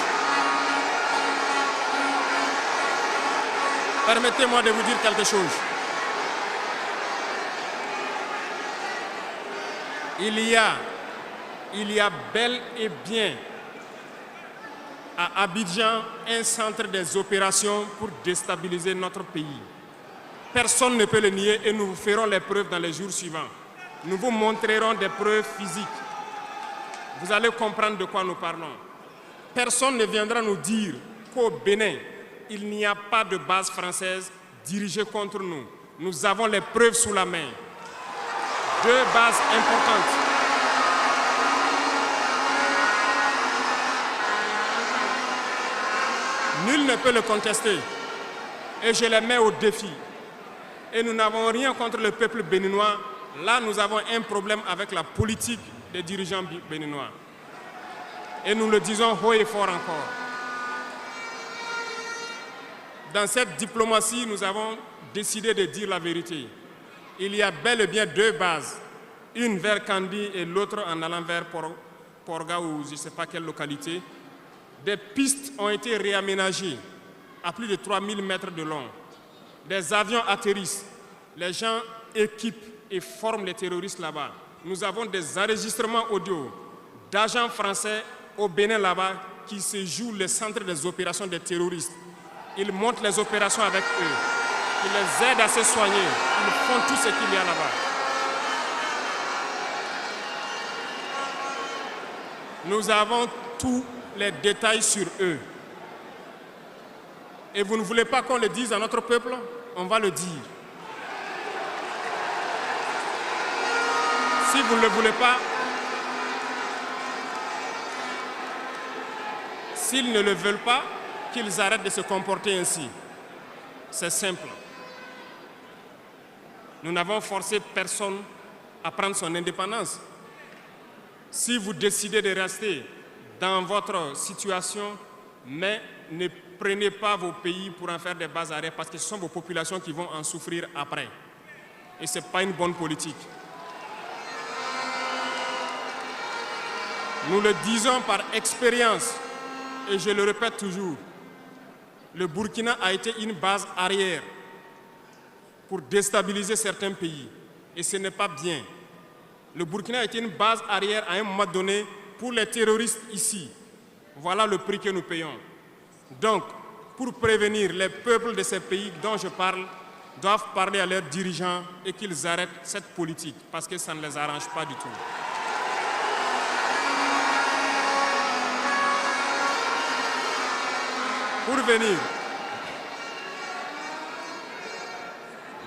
Permettez-moi de vous dire quelque chose. Il y a bel et bien à Abidjan un centre des opérations pour déstabiliser notre pays. Personne ne peut le nier et nous vous ferons les preuves dans les jours suivants. Nous vous montrerons des preuves physiques. Vous allez comprendre de quoi nous parlons. Personne ne viendra nous dire qu'au Bénin, il n'y a pas de base française dirigée contre nous. Nous avons les preuves sous la main. Deux bases importantes. Nul ne peut le contester. Et je les mets au défi. Et nous n'avons rien contre le peuple béninois. Là, nous avons un problème avec la politique des dirigeants béninois. Et nous le disons haut et fort encore. Dans cette diplomatie, nous avons décidé de dire la vérité. Il y a bel et bien deux bases, une vers Kandi et l'autre en allant vers Porga ou je ne sais pas quelle localité. Des pistes ont été réaménagées à plus de 3000 mètres de long. Des avions atterrissent, les gens équipent et forment les terroristes là-bas. Nous avons des enregistrements audio d'agents français au Bénin là-bas qui se jouent le centre des opérations des terroristes. Ils montent les opérations avec eux. Ils les aident à se soigner. Ils font tout ce qu'il y a là-bas. Nous avons tous les détails sur eux. Et vous ne voulez pas qu'on le dise à notre peuple? On va le dire. Si vous ne le voulez pas, s'ils ne le veulent pas, qu'ils arrêtent de se comporter ainsi. C'est simple. Nous n'avons forcé personne à prendre son indépendance. Si vous décidez de rester dans votre situation, mais ne prenez pas vos pays pour en faire des bases arrêts parce que ce sont vos populations qui vont en souffrir après. Et ce n'est pas une bonne politique. Nous le disons par expérience, et je le répète toujours, le Burkina a été une base arrière pour déstabiliser certains pays. Et ce n'est pas bien. Le Burkina a été une base arrière à un moment donné pour les terroristes ici. Voilà le prix que nous payons. Donc, pour prévenir les peuples de ces pays dont je parle, doivent parler à leurs dirigeants et qu'ils arrêtent cette politique parce que ça ne les arrange pas du tout. Pour venir,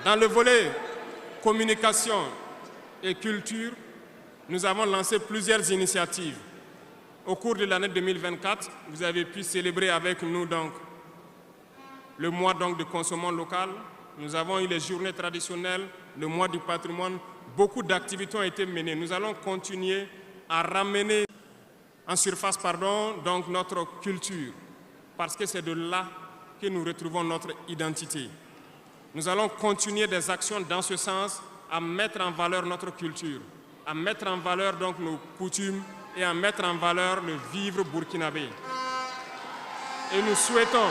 dans le volet communication et culture, nous avons lancé plusieurs initiatives. Au cours de l'année 2024, vous avez pu célébrer avec nous donc, le mois donc, de consommation locale. Nous avons eu les journées traditionnelles, le mois du patrimoine. Beaucoup d'activités ont été menées. Nous allons continuer à ramener en surface donc, notre culture, parce que c'est de là que nous retrouvons notre identité. Nous allons continuer des actions dans ce sens, à mettre en valeur notre culture, à mettre en valeur donc nos coutumes et à mettre en valeur le vivre burkinabé. Et nous souhaitons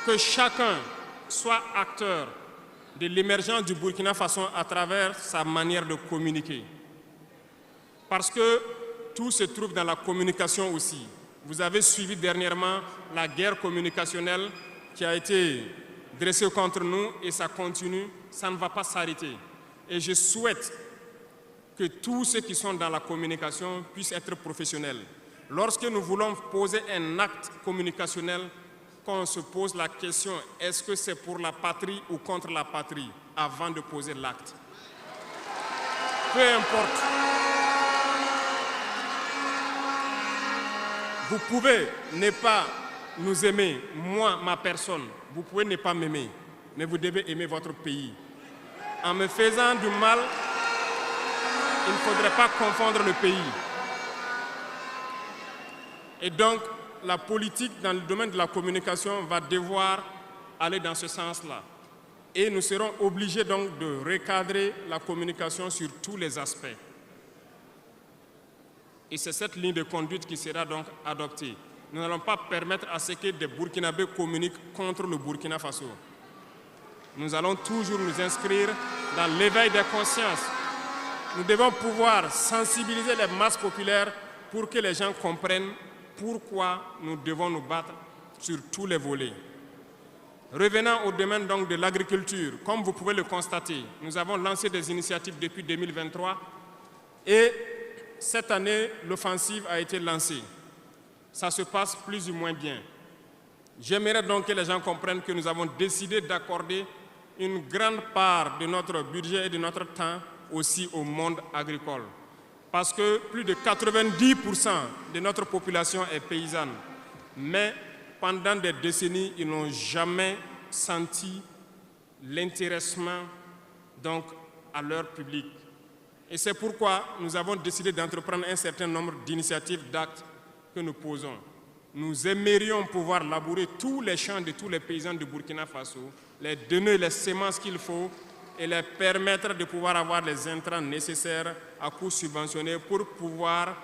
que chacun soit acteur de l'émergence du Burkina Faso à travers sa manière de communiquer. Parce que tout se trouve dans la communication aussi. Vous avez suivi dernièrement la guerre communicationnelle qui a été dressée contre nous et ça continue, ça ne va pas s'arrêter. Et je souhaite que tous ceux qui sont dans la communication puissent être professionnels. Lorsque nous voulons poser un acte communicationnel, qu'on se pose la question, est-ce que c'est pour la patrie ou contre la patrie, avant de poser l'acte. Peu importe. Vous pouvez ne pas nous aimer, moi, ma personne. Vous pouvez ne pas m'aimer, mais vous devez aimer votre pays. En me faisant du mal, il ne faudrait pas confondre le pays. Et donc, la politique dans le domaine de la communication va devoir aller dans ce sens-là. Et nous serons obligés donc de recadrer la communication sur tous les aspects. Et c'est cette ligne de conduite qui sera donc adoptée. Nous n'allons pas permettre à ce que des Burkinabés communiquent contre le Burkina Faso. Nous allons toujours nous inscrire dans l'éveil des consciences. Nous devons pouvoir sensibiliser les masses populaires pour que les gens comprennent pourquoi nous devons nous battre sur tous les volets. Revenant au domaine donc de l'agriculture, comme vous pouvez le constater, nous avons lancé des initiatives depuis 2023 et cette année, l'offensive a été lancée. Ça se passe plus ou moins bien. J'aimerais donc que les gens comprennent que nous avons décidé d'accorder une grande part de notre budget et de notre temps aussi au monde agricole. parce que plus de 90% de notre population est paysanne. Mais pendant des décennies, ils n'ont jamais senti l'intéressement donc, à leur public. Et c'est pourquoi nous avons décidé d'entreprendre un certain nombre d'initiatives, d'actes que nous posons. Nous aimerions pouvoir labourer tous les champs de tous les paysans de Burkina Faso, les donner les semences qu'il faut et les permettre de pouvoir avoir les intrants nécessaires à coût subventionné pour pouvoir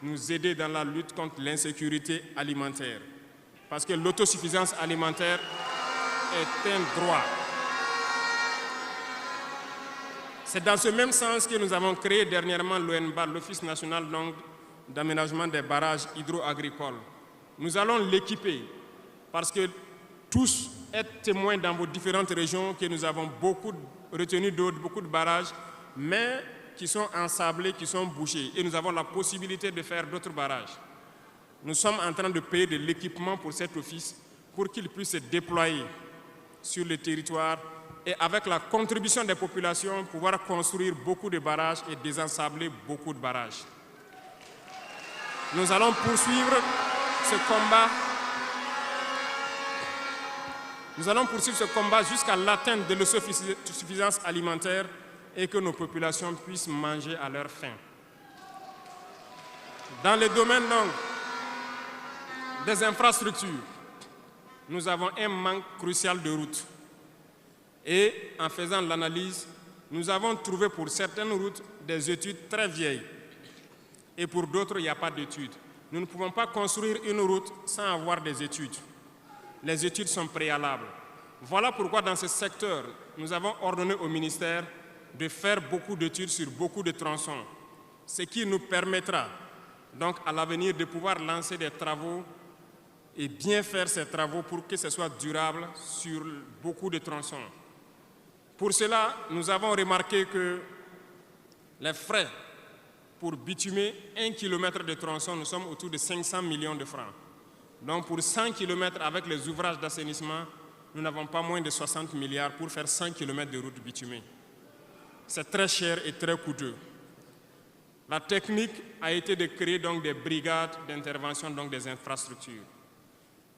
nous aider dans la lutte contre l'insécurité alimentaire. Parce que l'autosuffisance alimentaire est un droit. C'est dans ce même sens que nous avons créé dernièrement l'ONBA, l'Office national d'aménagement des barrages hydro-agricoles. Nous allons l'équiper parce que tous êtes témoins dans vos différentes régions que nous avons beaucoup retenu d'eau, beaucoup de barrages, mais qui sont ensablés, qui sont bouchés. Et nous avons la possibilité de faire d'autres barrages. Nous sommes en train de payer de l'équipement pour cet office pour qu'il puisse se déployer sur le territoire et avec la contribution des populations, pouvoir construire beaucoup de barrages et désensabler beaucoup de barrages. Nous allons poursuivre ce combat. Nous allons poursuivre ce combat jusqu'à l'atteinte de l'autosuffisance alimentaire et que nos populations puissent manger à leur faim. Dans le domaine des infrastructures, nous avons un manque crucial de routes. Et en faisant l'analyse, nous avons trouvé pour certaines routes des études très vieilles. Et pour d'autres, il n'y a pas d'études. Nous ne pouvons pas construire une route sans avoir des études. Les études sont préalables. Voilà pourquoi dans ce secteur, nous avons ordonné au ministère de faire beaucoup d'études sur beaucoup de tronçons, ce qui nous permettra donc à l'avenir de pouvoir lancer des travaux et bien faire ces travaux pour que ce soit durable sur beaucoup de tronçons. Pour cela, nous avons remarqué que les frais pour bitumer 1 km de tronçon, nous sommes autour de 500 millions de francs. Donc pour 100 km avec les ouvrages d'assainissement, nous n'avons pas moins de 60 milliards pour faire 100 km de route bitumée. C'est très cher et très coûteux. La technique a été de créer donc des brigades d'intervention, donc des infrastructures.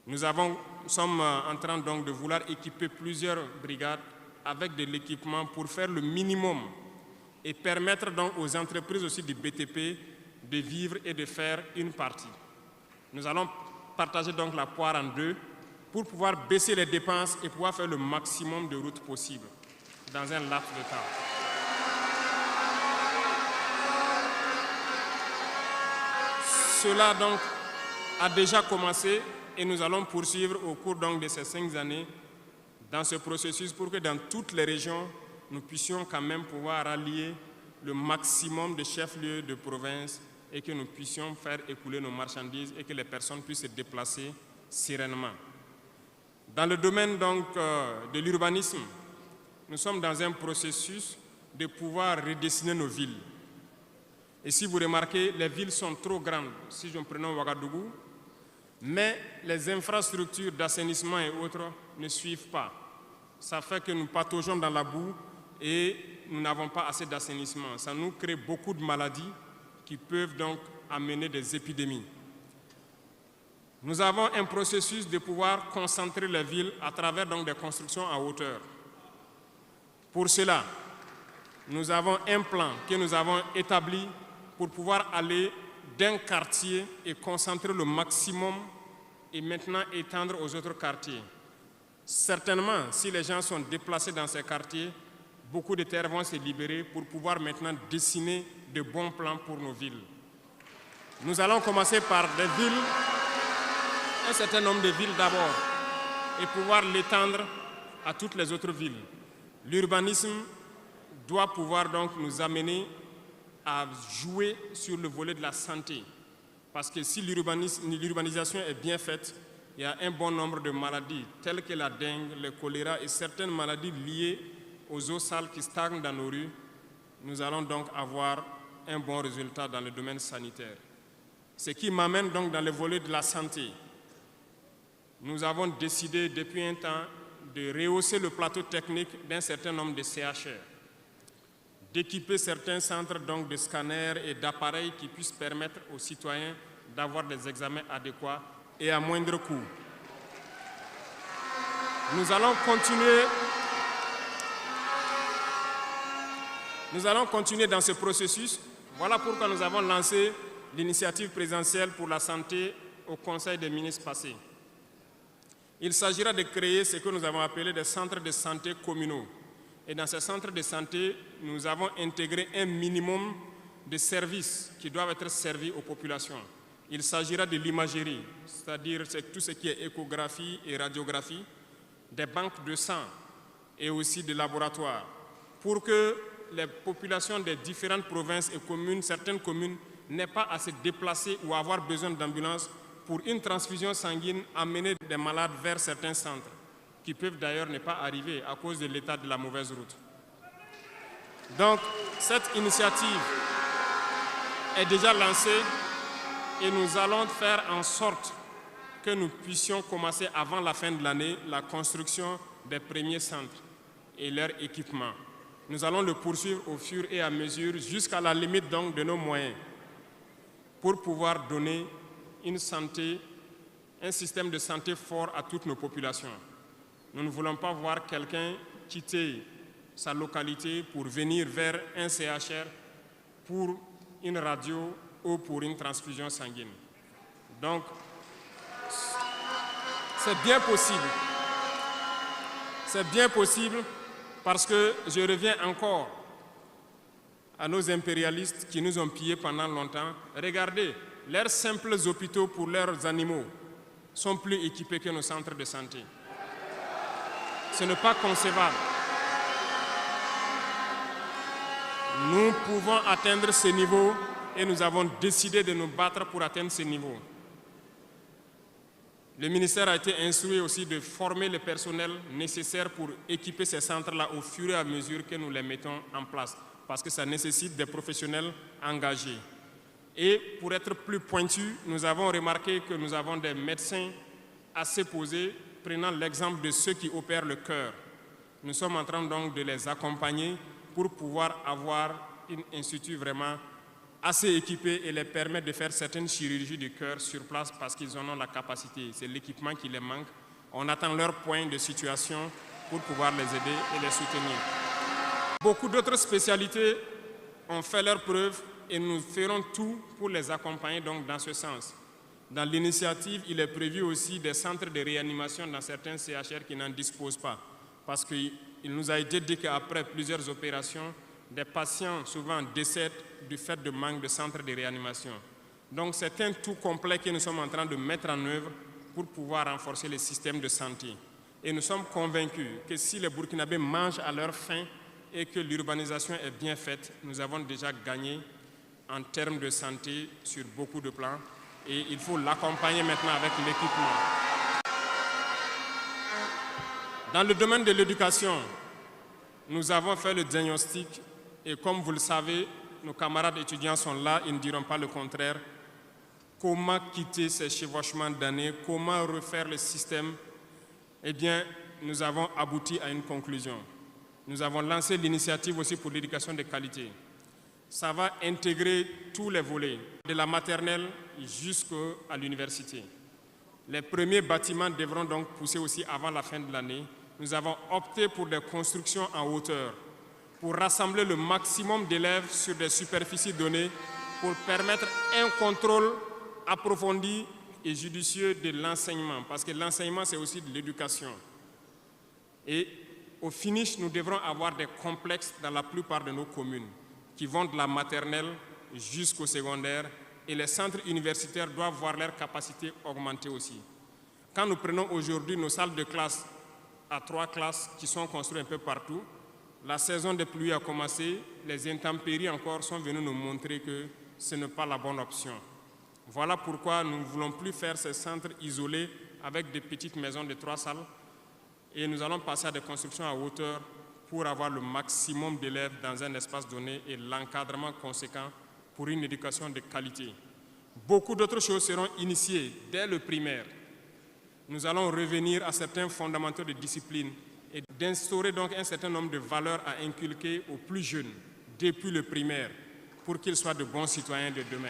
Nous sommes en train donc de vouloir équiper plusieurs brigades avec de l'équipement pour faire le minimum et permettre donc aux entreprises aussi du BTP de vivre et de faire une partie. Nous allons partager donc la poire en deux pour pouvoir baisser les dépenses et pouvoir faire le maximum de routes possibles dans un laps de temps. Cela donc a déjà commencé et nous allons poursuivre au cours donc de ces 5 années dans ce processus pour que dans toutes les régions, nous puissions quand même pouvoir rallier le maximum de chefs-lieux de province et que nous puissions faire écouler nos marchandises et que les personnes puissent se déplacer sereinement. Dans le domaine donc, de l'urbanisme, nous sommes dans un processus de pouvoir redessiner nos villes. Et si vous remarquez, les villes sont trop grandes, si je prends Ouagadougou, mais les infrastructures d'assainissement et autres ne suivent pas. Ça fait que nous pataugeons dans la boue et nous n'avons pas assez d'assainissement. Ça nous crée beaucoup de maladies qui peuvent donc amener des épidémies. Nous avons un processus de pouvoir concentrer les villes à travers donc des constructions à hauteur. Pour cela, nous avons un plan que nous avons établi pour pouvoir aller d'un quartier et concentrer le maximum et maintenant étendre aux autres quartiers. Certainement, si les gens sont déplacés dans ces quartiers, beaucoup de terres vont se libérer pour pouvoir maintenant dessiner de bons plans pour nos villes. Nous allons commencer par des villes, un certain nombre de villes d'abord, et pouvoir l'étendre à toutes les autres villes. L'urbanisme doit pouvoir donc nous amener à jouer sur le volet de la santé. Parce que si l'urbanisation est bien faite, il y a un bon nombre de maladies telles que la dengue, le choléra et certaines maladies liées aux eaux sales qui stagnent dans nos rues. Nous allons donc avoir un bon résultat dans le domaine sanitaire. Ce qui m'amène donc dans le volet de la santé. Nous avons décidé depuis un temps de rehausser le plateau technique d'un certain nombre de CHR. d'équiper certains centres donc, de scanners et d'appareils qui puissent permettre aux citoyens d'avoir des examens adéquats et à moindre coût. Nous allons continuer dans ce processus. Voilà pourquoi nous avons lancé l'initiative présidentielle pour la santé au Conseil des ministres passé. Il s'agira de créer ce que nous avons appelé des centres de santé communaux. Et dans ces centres de santé, nous avons intégré un minimum de services qui doivent être servis aux populations. Il s'agira de l'imagerie, c'est-à-dire tout ce qui est échographie et radiographie, des banques de sang et aussi des laboratoires, pour que les populations des différentes provinces et communes, certaines communes, n'aient pas à se déplacer ou avoir besoin d'ambulance pour une transfusion sanguine, amener des malades vers certains centres, qui peuvent d'ailleurs ne pas arriver à cause de l'état de la mauvaise route. Donc, cette initiative est déjà lancée et nous allons faire en sorte que nous puissions commencer avant la fin de l'année la construction des premiers centres et leur équipement. Nous allons le poursuivre au fur et à mesure jusqu'à la limite donc de nos moyens pour pouvoir donner une santé, un système de santé fort à toutes nos populations. Nous ne voulons pas voir quelqu'un quitter sa localité pour venir vers un CHR pour une radio ou pour une transfusion sanguine. Donc, c'est bien possible. C'est bien possible parce que je reviens encore à nos impérialistes qui nous ont pillés pendant longtemps. Regardez, leurs simples hôpitaux pour leurs animaux sont plus équipés que nos centres de santé. Ce n'est pas concevable. Nous pouvons atteindre ce niveau et nous avons décidé de nous battre pour atteindre ce niveau. Le ministère a été instruit aussi de former le personnel nécessaire pour équiper ces centres-là au fur et à mesure que nous les mettons en place, parce que ça nécessite des professionnels engagés. Et pour être plus pointu, nous avons remarqué que nous avons des médecins assez posés, prenant l'exemple de ceux qui opèrent le cœur. Nous sommes en train donc de les accompagner pour pouvoir avoir un institut vraiment assez équipé et les permettre de faire certaines chirurgies du cœur sur place parce qu'ils en ont la capacité. C'est l'équipement qui les manque. On attend leur point de situation pour pouvoir les aider et les soutenir. Beaucoup d'autres spécialités ont fait leurs preuves et nous ferons tout pour les accompagner donc dans ce sens. Dans l'initiative, il est prévu aussi des centres de réanimation dans certains CHR qui n'en disposent pas. Parce qu'il nous a été dit qu'après plusieurs opérations, des patients souvent décèdent du fait de manque de centres de réanimation. Donc c'est un tout complet que nous sommes en train de mettre en œuvre pour pouvoir renforcer le système de santé. Et nous sommes convaincus que si les Burkinabés mangent à leur faim et que l'urbanisation est bien faite, nous avons déjà gagné en termes de santé sur beaucoup de plans et il faut l'accompagner maintenant avec l'équipement. Dans le domaine de l'éducation, nous avons fait le diagnostic et comme vous le savez, nos camarades étudiants sont là, ils ne diront pas le contraire. Comment quitter ces chevauchements d'années, comment refaire le système? Eh bien, nous avons abouti à une conclusion. Nous avons lancé l'initiative aussi pour l'éducation de qualité. Ça va intégrer tous les volets, de la maternelle jusqu'à l'université. Les premiers bâtiments devront donc pousser aussi avant la fin de l'année. Nous avons opté pour des constructions en hauteur, pour rassembler le maximum d'élèves sur des superficies données, pour permettre un contrôle approfondi et judicieux de l'enseignement, parce que l'enseignement, c'est aussi de l'éducation. Et au finish, nous devrons avoir des complexes dans la plupart de nos communes, qui vont de la maternelle jusqu'au secondaire, et les centres universitaires doivent voir leur capacité augmenter aussi. Quand nous prenons aujourd'hui nos salles de classe à 3 classes qui sont construites un peu partout, la saison des pluies a commencé, les intempéries encore sont venues nous montrer que ce n'est pas la bonne option. Voilà pourquoi nous ne voulons plus faire ces centres isolés avec des petites maisons de 3 salles et nous allons passer à des constructions à hauteur pour avoir le maximum d'élèves dans un espace donné et l'encadrement conséquent pour une éducation de qualité. Beaucoup d'autres choses seront initiées dès le primaire. Nous allons revenir à certains fondamentaux de discipline et d'instaurer donc un certain nombre de valeurs à inculquer aux plus jeunes depuis le primaire pour qu'ils soient de bons citoyens de demain.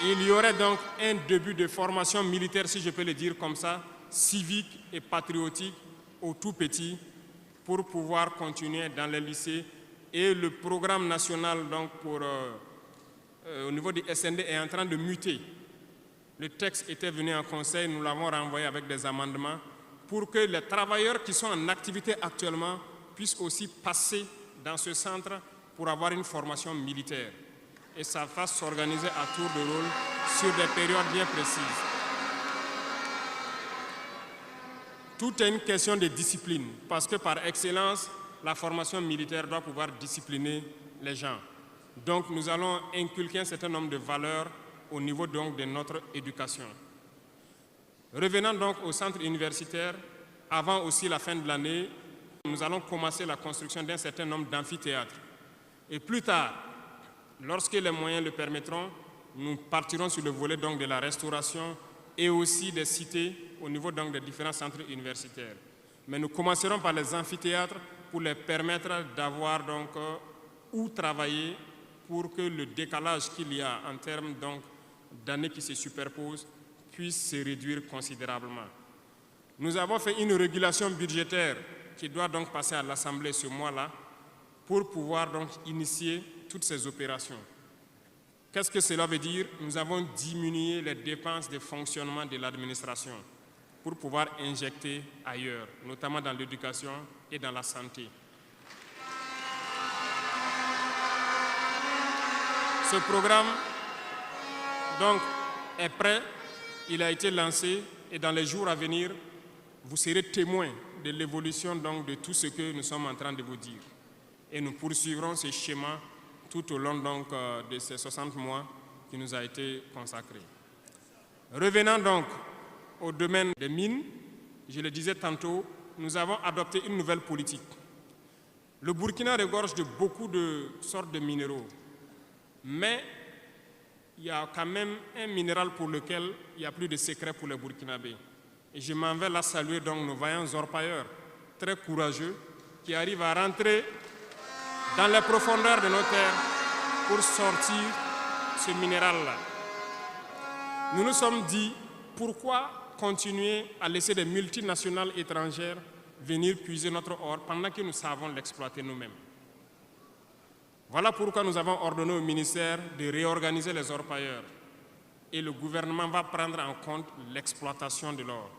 Il y aurait donc un début de formation militaire, si je peux le dire comme ça, civique et patriotique au tout petit pour pouvoir continuer dans les lycées. Et le programme national donc au niveau du SND est en train de muter. Le texte était venu en conseil, nous l'avons renvoyé avec des amendements pour que les travailleurs qui sont en activité actuellement puissent aussi passer dans ce centre pour avoir une formation militaire. Et ça fasse s'organiser à tour de rôle sur des périodes bien précises. Tout est une question de discipline, parce que par excellence, la formation militaire doit pouvoir discipliner les gens. Donc nous allons inculquer un certain nombre de valeurs au niveau donc de notre éducation. Revenant donc au centre universitaire, avant aussi la fin de l'année, nous allons commencer la construction d'un certain nombre d'amphithéâtres. Et plus tard, lorsque les moyens le permettront, nous partirons sur le volet donc de la restauration et aussi des cités au niveau donc des différents centres universitaires. Mais nous commencerons par les amphithéâtres pour les permettre d'avoir donc où travailler pour que le décalage qu'il y a en termes donc d'années qui se superposent puisse se réduire considérablement. Nous avons fait une régulation budgétaire qui doit donc passer à l'Assemblée ce mois-là pour pouvoir donc initier toutes ces opérations. Qu'est-ce que cela veut dire? Nous avons diminué les dépenses de fonctionnement de l'administration pour pouvoir injecter ailleurs, notamment dans l'éducation et dans la santé. Ce programme donc, est prêt, il a été lancé et dans les jours à venir, vous serez témoins de l'évolution donc de tout ce que nous sommes en train de vous dire. Et nous poursuivrons ce schéma tout au long donc, de ces 60 mois qui nous a été consacré. Revenant donc au domaine des mines, je le disais tantôt, nous avons adopté une nouvelle politique. Le Burkina regorge de beaucoup de sortes de minéraux, mais il y a quand même un minéral pour lequel il n'y a plus de secret pour les Burkinabés. Et je m'en vais là saluer donc nos vaillants orpailleurs, très courageux, qui arrivent à rentrer dans les profondeurs de nos terres pour sortir ce minéral-là. Nous nous sommes dit, pourquoi continuer à laisser des multinationales étrangères venir puiser notre or pendant que nous savons l'exploiter nous-mêmes? Voilà pourquoi nous avons ordonné au ministère de réorganiser les orpailleurs et le gouvernement va prendre en compte l'exploitation de l'or.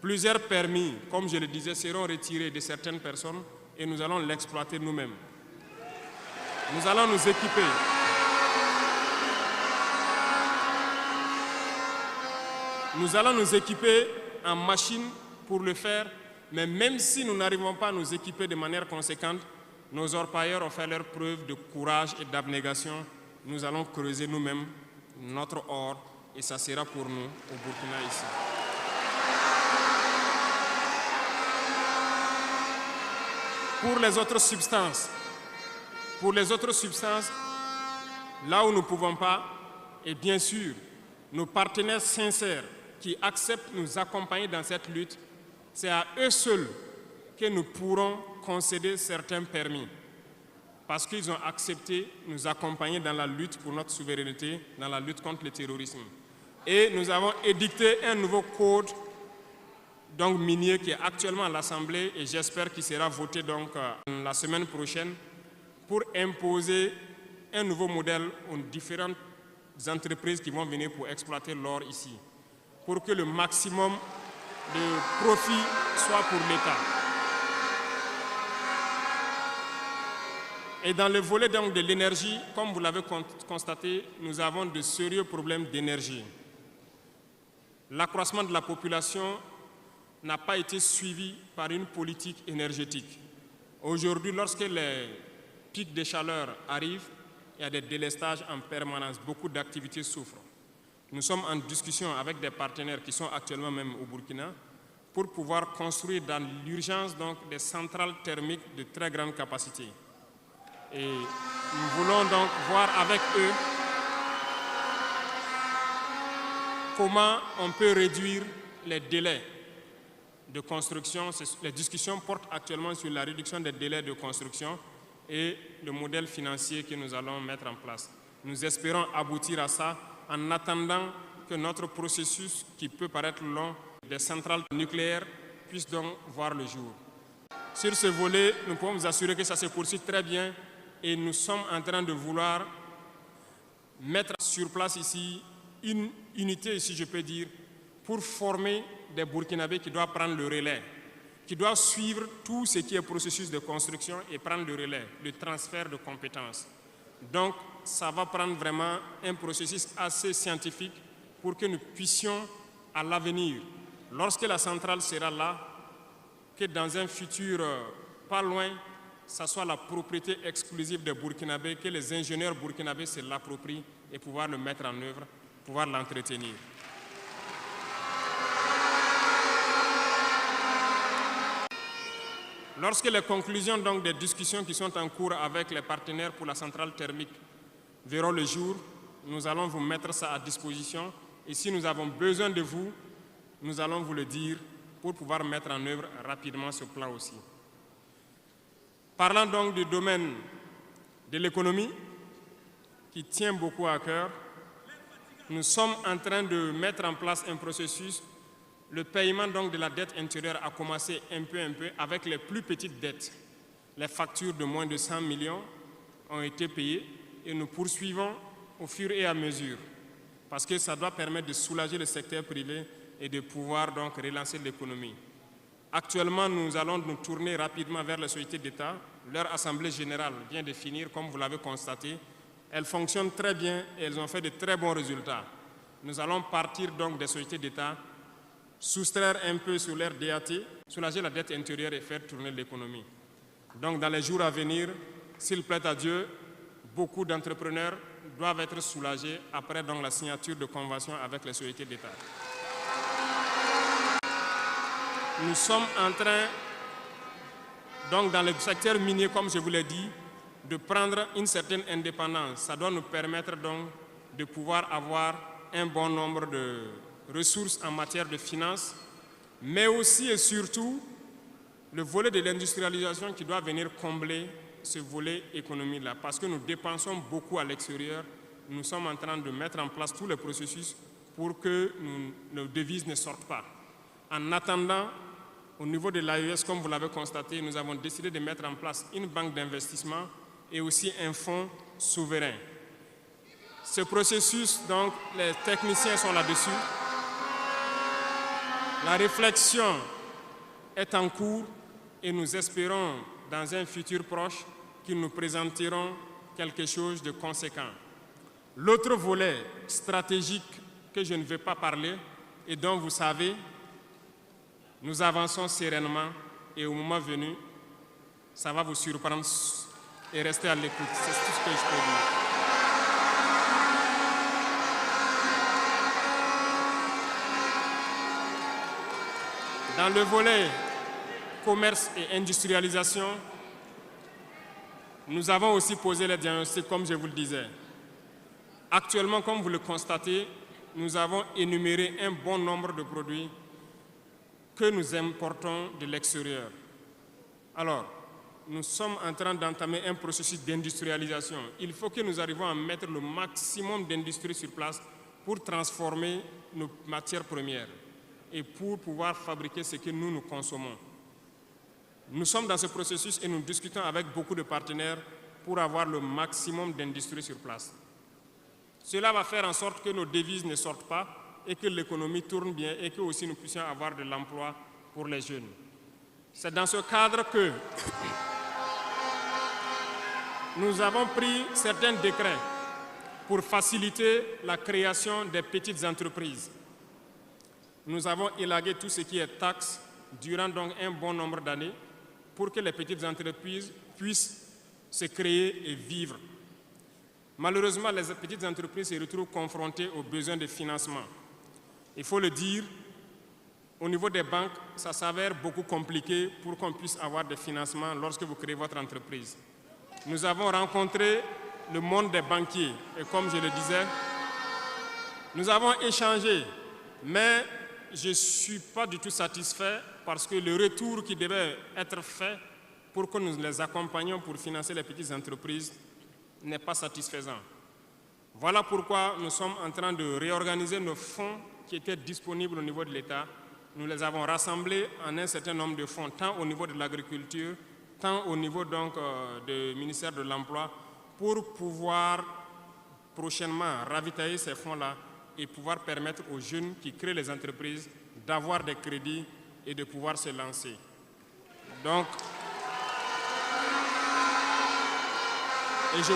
Plusieurs permis, comme je le disais, seront retirés de certaines personnes et nous allons l'exploiter nous-mêmes. Nous allons nous équiper. Nous allons nous équiper en machines pour le faire, mais même si nous n'arrivons pas à nous équiper de manière conséquente, nos orpailleurs ont fait leur preuve de courage et d'abnégation. Nous allons creuser nous-mêmes notre or et ça sera pour nous au Burkina ici. Pour les autres substances, là où nous ne pouvons pas, et bien sûr, nos partenaires sincères qui acceptent de nous accompagner dans cette lutte, c'est à eux seuls que nous pourrons concéder certains permis, parce qu'ils ont accepté de nous accompagner dans la lutte pour notre souveraineté, dans la lutte contre le terrorisme. Et nous avons édicté un nouveau code donc, minier qui est actuellement à l'Assemblée et j'espère qu'il sera voté donc, la semaine prochaine pour imposer un nouveau modèle aux différentes entreprises qui vont venir pour exploiter l'or ici, pour que le maximum de profit soit pour l'État. Et dans le volet donc, de l'énergie, comme vous l'avez constaté, nous avons de sérieux problèmes d'énergie. L'accroissement de la population n'a pas été suivi par une politique énergétique. Aujourd'hui, lorsque les pics de chaleur arrivent, il y a des délestages en permanence, beaucoup d'activités souffrent. Nous sommes en discussion avec des partenaires qui sont actuellement même au Burkina pour pouvoir construire dans l'urgence donc des centrales thermiques de très grande capacité. Et nous voulons donc voir avec eux comment on peut réduire les délais. de construction. Les discussions portent actuellement sur la réduction des délais de construction et le modèle financier que nous allons mettre en place. Nous espérons aboutir à ça en attendant que notre processus, qui peut paraître long, des centrales nucléaires, puisse donc voir le jour. Sur ce volet, nous pouvons vous assurer que ça se poursuit très bien et nous sommes en train de vouloir mettre sur place ici une unité, si je peux dire, pour former des Burkinabés qui doivent prendre le relais, qui doivent suivre tout ce qui est processus de construction et prendre le relais, le transfert de compétences. Donc, ça va prendre vraiment un processus assez scientifique pour que nous puissions, à l'avenir, lorsque la centrale sera là, que dans un futur pas loin, ça soit la propriété exclusive des Burkinabés, que les ingénieurs burkinabés se l'approprient et pouvoir le mettre en œuvre, pouvoir l'entretenir. Lorsque les conclusions donc, des discussions qui sont en cours avec les partenaires pour la centrale thermique verront le jour, nous allons vous mettre ça à disposition. Et si nous avons besoin de vous, nous allons vous le dire pour pouvoir mettre en œuvre rapidement ce plan aussi. Parlant donc du domaine de l'économie, qui tient beaucoup à cœur, nous sommes en train de mettre en place un processus. Le paiement donc de la dette intérieure a commencé un peu avec les plus petites dettes. Les factures de moins de 100 millions ont été payées et nous poursuivons au fur et à mesure parce que ça doit permettre de soulager le secteur privé et de pouvoir donc relancer l'économie. Actuellement, nous allons nous tourner rapidement vers les sociétés d'État. Leur assemblée générale vient de finir, comme vous l'avez constaté. Elles fonctionnent très bien et elles ont fait de très bons résultats. Nous allons partir donc des sociétés d'État, soustraire un peu sur leur DAT, soulager la dette intérieure et faire tourner l'économie. Donc dans les jours à venir, s'il plaît à Dieu, beaucoup d'entrepreneurs doivent être soulagés après donc, la signature de conventions avec les sociétés d'État. Nous sommes en train, donc dans le secteur minier, comme je vous l'ai dit, de prendre une certaine indépendance. Ça doit nous permettre donc de pouvoir avoir un bon nombre de ressources en matière de finances, mais aussi et surtout le volet de l'industrialisation qui doit venir combler ce volet économie-là. Parce que nous dépensons beaucoup à l'extérieur, nous sommes en train de mettre en place tous les processus pour que nos devises ne sortent pas. En attendant, au niveau de l'AES, comme vous l'avez constaté, nous avons décidé de mettre en place une banque d'investissement et aussi un fonds souverain. Ce processus, donc, les techniciens sont là-dessus. La réflexion est en cours et nous espérons, dans un futur proche, qu'ils nous présenteront quelque chose de conséquent. L'autre volet stratégique que je ne vais pas parler et dont vous savez, nous avançons sereinement et au moment venu, ça va vous surprendre et rester à l'écoute. C'est tout ce que je peux dire. Dans le volet commerce et industrialisation, nous avons aussi posé les diagnostics, comme je vous le disais. Actuellement, comme vous le constatez, nous avons énuméré un bon nombre de produits que nous importons de l'extérieur. Alors, nous sommes en train d'entamer un processus d'industrialisation. Il faut que nous arrivions à mettre le maximum d'industrie sur place pour transformer nos matières premières et pour pouvoir fabriquer ce que nous consommons. Nous sommes dans ce processus et nous discutons avec beaucoup de partenaires pour avoir le maximum d'industrie sur place. Cela va faire en sorte que nos devises ne sortent pas et que l'économie tourne bien et que aussi nous puissions avoir de l'emploi pour les jeunes. C'est dans ce cadre que nous avons pris certains décrets pour faciliter la création des petites entreprises. Nous avons élagué tout ce qui est taxes durant donc un bon nombre d'années pour que les petites entreprises puissent se créer et vivre. Malheureusement, les petites entreprises se retrouvent confrontées aux besoins de financement. Il faut le dire, au niveau des banques, ça s'avère beaucoup compliqué pour qu'on puisse avoir des financements lorsque vous créez votre entreprise. Nous avons rencontré le monde des banquiers et comme je le disais, nous avons échangé, mais je ne suis pas du tout satisfait parce que le retour qui devait être fait pour que nous les accompagnions pour financer les petites entreprises n'est pas satisfaisant. Voilà pourquoi nous sommes en train de réorganiser nos fonds qui étaient disponibles au niveau de l'État. Nous les avons rassemblés en un certain nombre de fonds, tant au niveau de l'agriculture, tant au niveau donc du ministère de l'Emploi, pour pouvoir prochainement ravitailler ces fonds-là et pouvoir permettre aux jeunes qui créent les entreprises d'avoir des crédits et de pouvoir se lancer. Donc, et je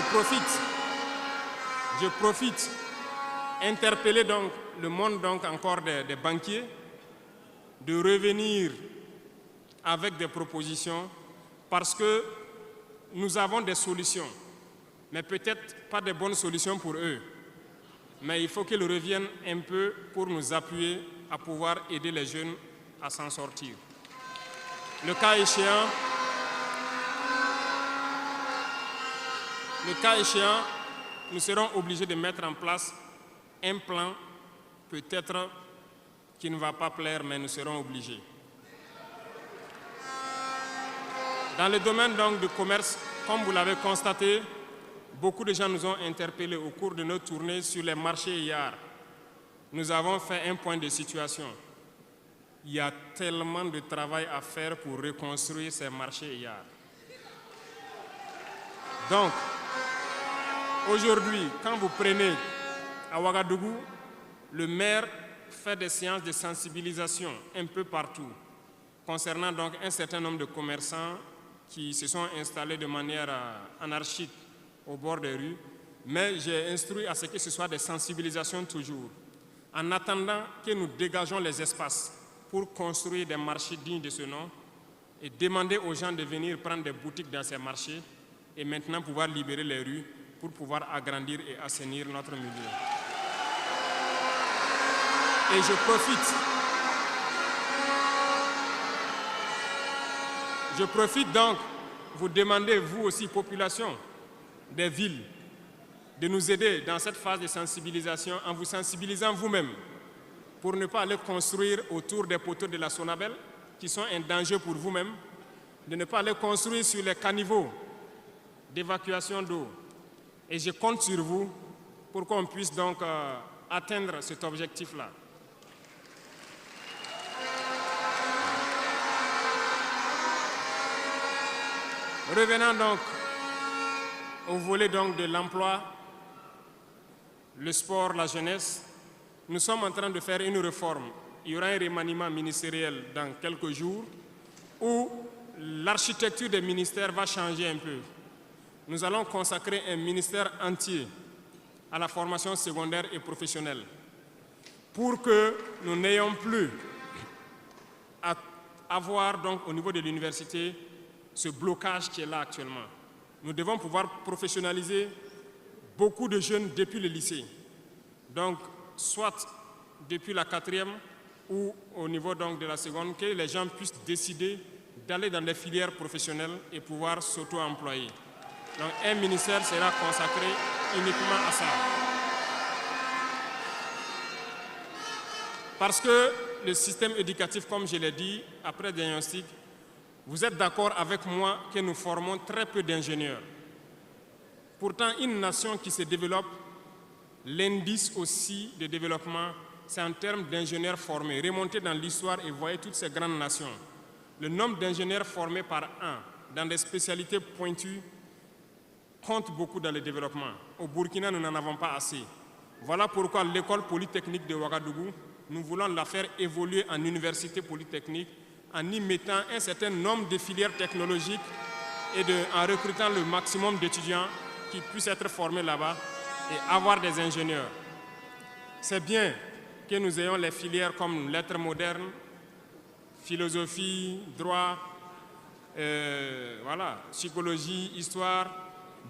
profite interpeller donc le monde donc encore des banquiers de revenir avec des propositions parce que nous avons des solutions, mais peut-être pas de bonnes solutions pour eux. Mais il faut qu'ils reviennent un peu pour nous appuyer à pouvoir aider les jeunes à s'en sortir. Le cas échéant, nous serons obligés de mettre en place un plan, peut-être qui ne va pas plaire, mais nous serons obligés. Dans le domaine donc du commerce, comme vous l'avez constaté, beaucoup de gens nous ont interpellés au cours de notre tournée sur les marchés hier. Nous avons fait un point de situation. Il y a tellement de travail à faire pour reconstruire ces marchés hier. Donc, aujourd'hui, quand vous prenez à Ouagadougou, le maire fait des séances de sensibilisation un peu partout, concernant donc un certain nombre de commerçants qui se sont installés de manière anarchique au bord des rues, mais j'ai instruit à ce que ce soit des sensibilisations toujours, en attendant que nous dégageons les espaces pour construire des marchés dignes de ce nom et demander aux gens de venir prendre des boutiques dans ces marchés et maintenant pouvoir libérer les rues pour pouvoir agrandir et assainir notre milieu. Et je profite donc vous demander, vous aussi, population des villes, de nous aider dans cette phase de sensibilisation en vous sensibilisant vous-même pour ne pas aller construire autour des poteaux de la Sonabel qui sont un danger pour vous-même, de ne pas aller construire sur les caniveaux d'évacuation d'eau. Et je compte sur vous pour qu'on puisse donc atteindre cet objectif-là. Revenant donc au volet donc de l'emploi, le sport, la jeunesse, nous sommes en train de faire une réforme. Il y aura un remaniement ministériel dans quelques jours où l'architecture des ministères va changer un peu. Nous allons consacrer un ministère entier à la formation secondaire et professionnelle pour que nous n'ayons plus à avoir donc au niveau de l'université ce blocage qui est là actuellement. Nous devons pouvoir professionnaliser beaucoup de jeunes depuis le lycée. Donc, soit depuis la 4e ou au niveau donc de la seconde, que les gens puissent décider d'aller dans des filières professionnelles et pouvoir s'auto-employer. Donc, un ministère sera consacré uniquement à ça. Parce que le système éducatif, comme je l'ai dit, après diagnostic, vous êtes d'accord avec moi que nous formons très peu d'ingénieurs. Pourtant, une nation qui se développe, l'indice aussi de développement, c'est en termes d'ingénieurs formés. Remontez dans l'histoire et voyez toutes ces grandes nations. Le nombre d'ingénieurs formés par an dans des spécialités pointues compte beaucoup dans le développement. Au Burkina, nous n'en avons pas assez. Voilà pourquoi l'école polytechnique de Ouagadougou, nous voulons la faire évoluer en université polytechnique en y mettant un certain nombre de filières technologiques et en recrutant le maximum d'étudiants qui puissent être formés là-bas et avoir des ingénieurs. C'est bien que nous ayons les filières comme lettres modernes, philosophie, droit, voilà, psychologie, histoire.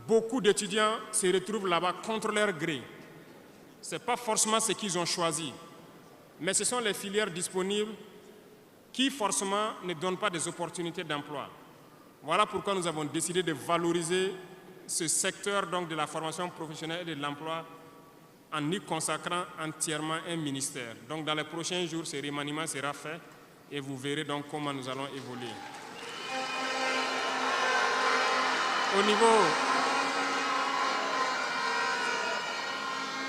Beaucoup d'étudiants se retrouvent là-bas contre leur gré. Ce n'est pas forcément ce qu'ils ont choisi, mais ce sont les filières disponibles qui forcément ne donnent pas des opportunités d'emploi. Voilà pourquoi nous avons décidé de valoriser ce secteur donc, de la formation professionnelle et de l'emploi en y consacrant entièrement un ministère. Donc dans les prochains jours, ce remaniement sera fait et vous verrez donc comment nous allons évoluer.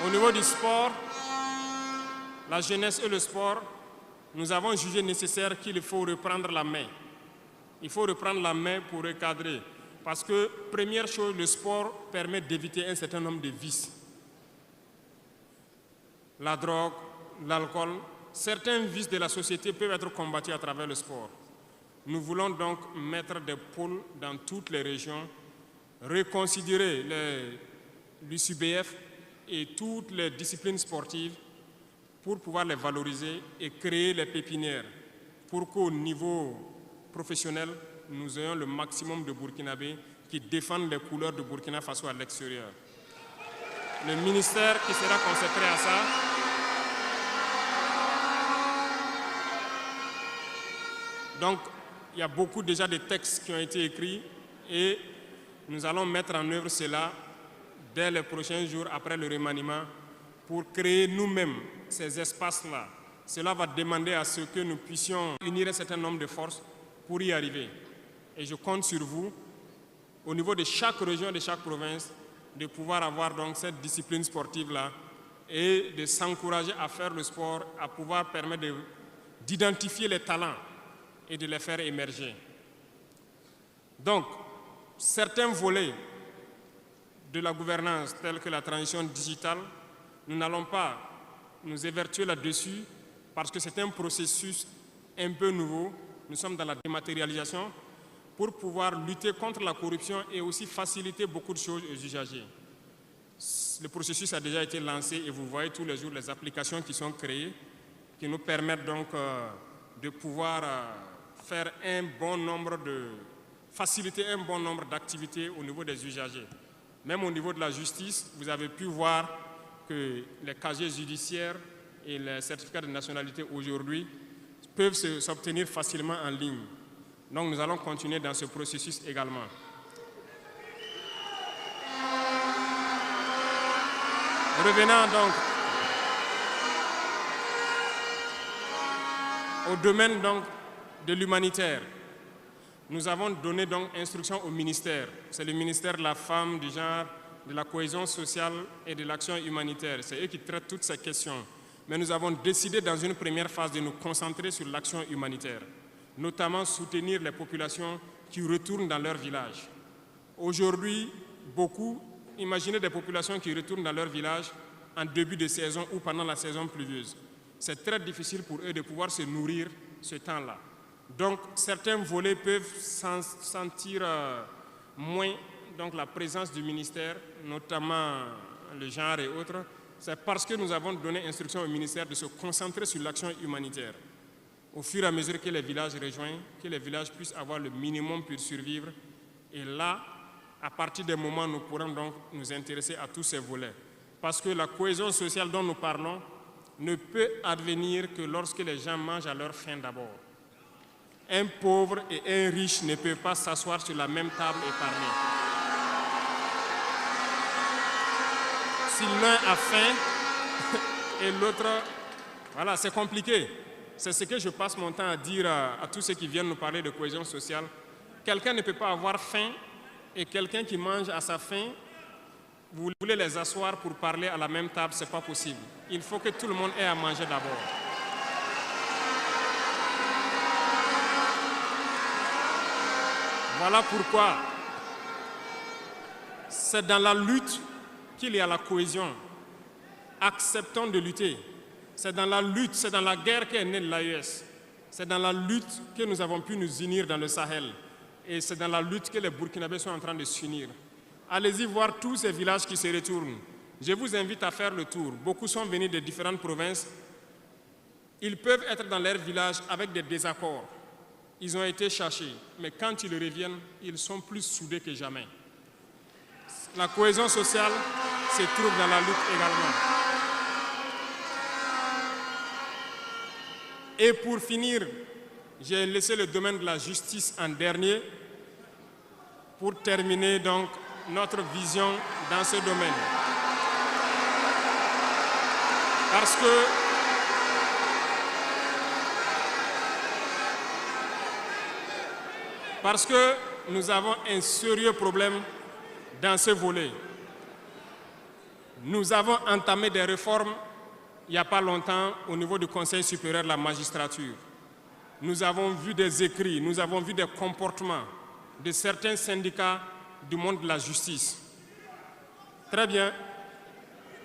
Au niveau du sport, la jeunesse et le sport, nous avons jugé nécessaire qu'il faut reprendre la main. Il faut reprendre la main pour recadrer. Parce que, première chose, le sport permet d'éviter un certain nombre de vices. La drogue, l'alcool, certains vices de la société peuvent être combattus à travers le sport. Nous voulons donc mettre des pôles dans toutes les régions, reconsidérer l'UCBF et toutes les disciplines sportives pour pouvoir les valoriser et créer les pépinières pour qu'au niveau professionnel, nous ayons le maximum de Burkinabés qui défendent les couleurs de Burkina Faso à l'extérieur. Le ministère qui sera consacré à ça donc, il y a beaucoup déjà de textes qui ont été écrits et nous allons mettre en œuvre cela dès les prochains jours après le remaniement pour créer nous-mêmes ces espaces-là. Cela va demander à ce que nous puissions unir un certain nombre de forces pour y arriver. Et je compte sur vous, au niveau de chaque région, de chaque province, de pouvoir avoir donc cette discipline sportive-là et de s'encourager à faire le sport, à pouvoir permettre d'identifier les talents et de les faire émerger. Donc, certains volets de la gouvernance, tels que la transition digitale, nous n'allons pas nous évertuer là-dessus parce que c'est un processus un peu nouveau. Nous sommes dans la dématérialisation pour pouvoir lutter contre la corruption et aussi faciliter beaucoup de choses aux usagers. Le processus a déjà été lancé et vous voyez tous les jours les applications qui sont créées qui nous permettent donc de pouvoir faire faciliter un bon nombre d'activités au niveau des usagers. Même au niveau de la justice, vous avez pu voir que les casiers judiciaires et les certificats de nationalité aujourd'hui peuvent s'obtenir facilement en ligne. Donc nous allons continuer dans ce processus également. Revenant donc au domaine donc de l'humanitaire, nous avons donné donc instruction au ministère. C'est le ministère de la Femme, du Genre, de la Cohésion sociale et de l'action humanitaire. C'est eux qui traitent toutes ces questions. Mais nous avons décidé dans une première phase de nous concentrer sur l'action humanitaire, notamment soutenir les populations qui retournent dans leur village. Aujourd'hui, imaginez des populations qui retournent dans leur village en début de saison ou pendant la saison pluvieuse. C'est très difficile pour eux de pouvoir se nourrir ce temps-là. Donc, certains volets peuvent sentir moins donc, la présence du ministère, notamment le genre et autres. C'est parce que nous avons donné instruction au ministère de se concentrer sur l'action humanitaire. Au fur et à mesure que les villages rejoignent, que les villages puissent avoir le minimum pour survivre. Et là, à partir des moments, nous pourrons donc nous intéresser à tous ces volets. Parce que la cohésion sociale dont nous parlons ne peut advenir que lorsque les gens mangent à leur faim d'abord. Un pauvre et un riche ne peuvent pas s'asseoir sur la même table et parler. Si l'un a faim et l'autre, voilà, c'est compliqué. C'est ce que je passe mon temps à dire à tous ceux qui viennent nous parler de cohésion sociale. Quelqu'un ne peut pas avoir faim et quelqu'un qui mange à sa faim, vous voulez les asseoir pour parler à la même table, ce n'est pas possible. Il faut que tout le monde ait à manger d'abord. Voilà pourquoi c'est dans la lutte qu'il y a la cohésion. Acceptons de lutter. C'est dans la lutte, c'est dans la guerre qu'est née l'AES. C'est dans la lutte que nous avons pu nous unir dans le Sahel. Et c'est dans la lutte que les Burkinabés sont en train de s'unir. Allez-y voir tous ces villages qui se retournent. Je vous invite à faire le tour. Beaucoup sont venus de différentes provinces. Ils peuvent être dans leur village avec des désaccords. Ils ont été cherchés, mais quand ils reviennent, ils sont plus soudés que jamais. La cohésion sociale se trouve dans la lutte également. Et pour finir, j'ai laissé le domaine de la justice en dernier pour terminer donc notre vision dans ce domaine. Parce que nous avons un sérieux problème dans ce volet. Nous avons entamé des réformes il n'y a pas longtemps au niveau du Conseil supérieur de la magistrature. Nous avons vu des écrits, nous avons vu des comportements de certains syndicats du monde de la justice. Très bien,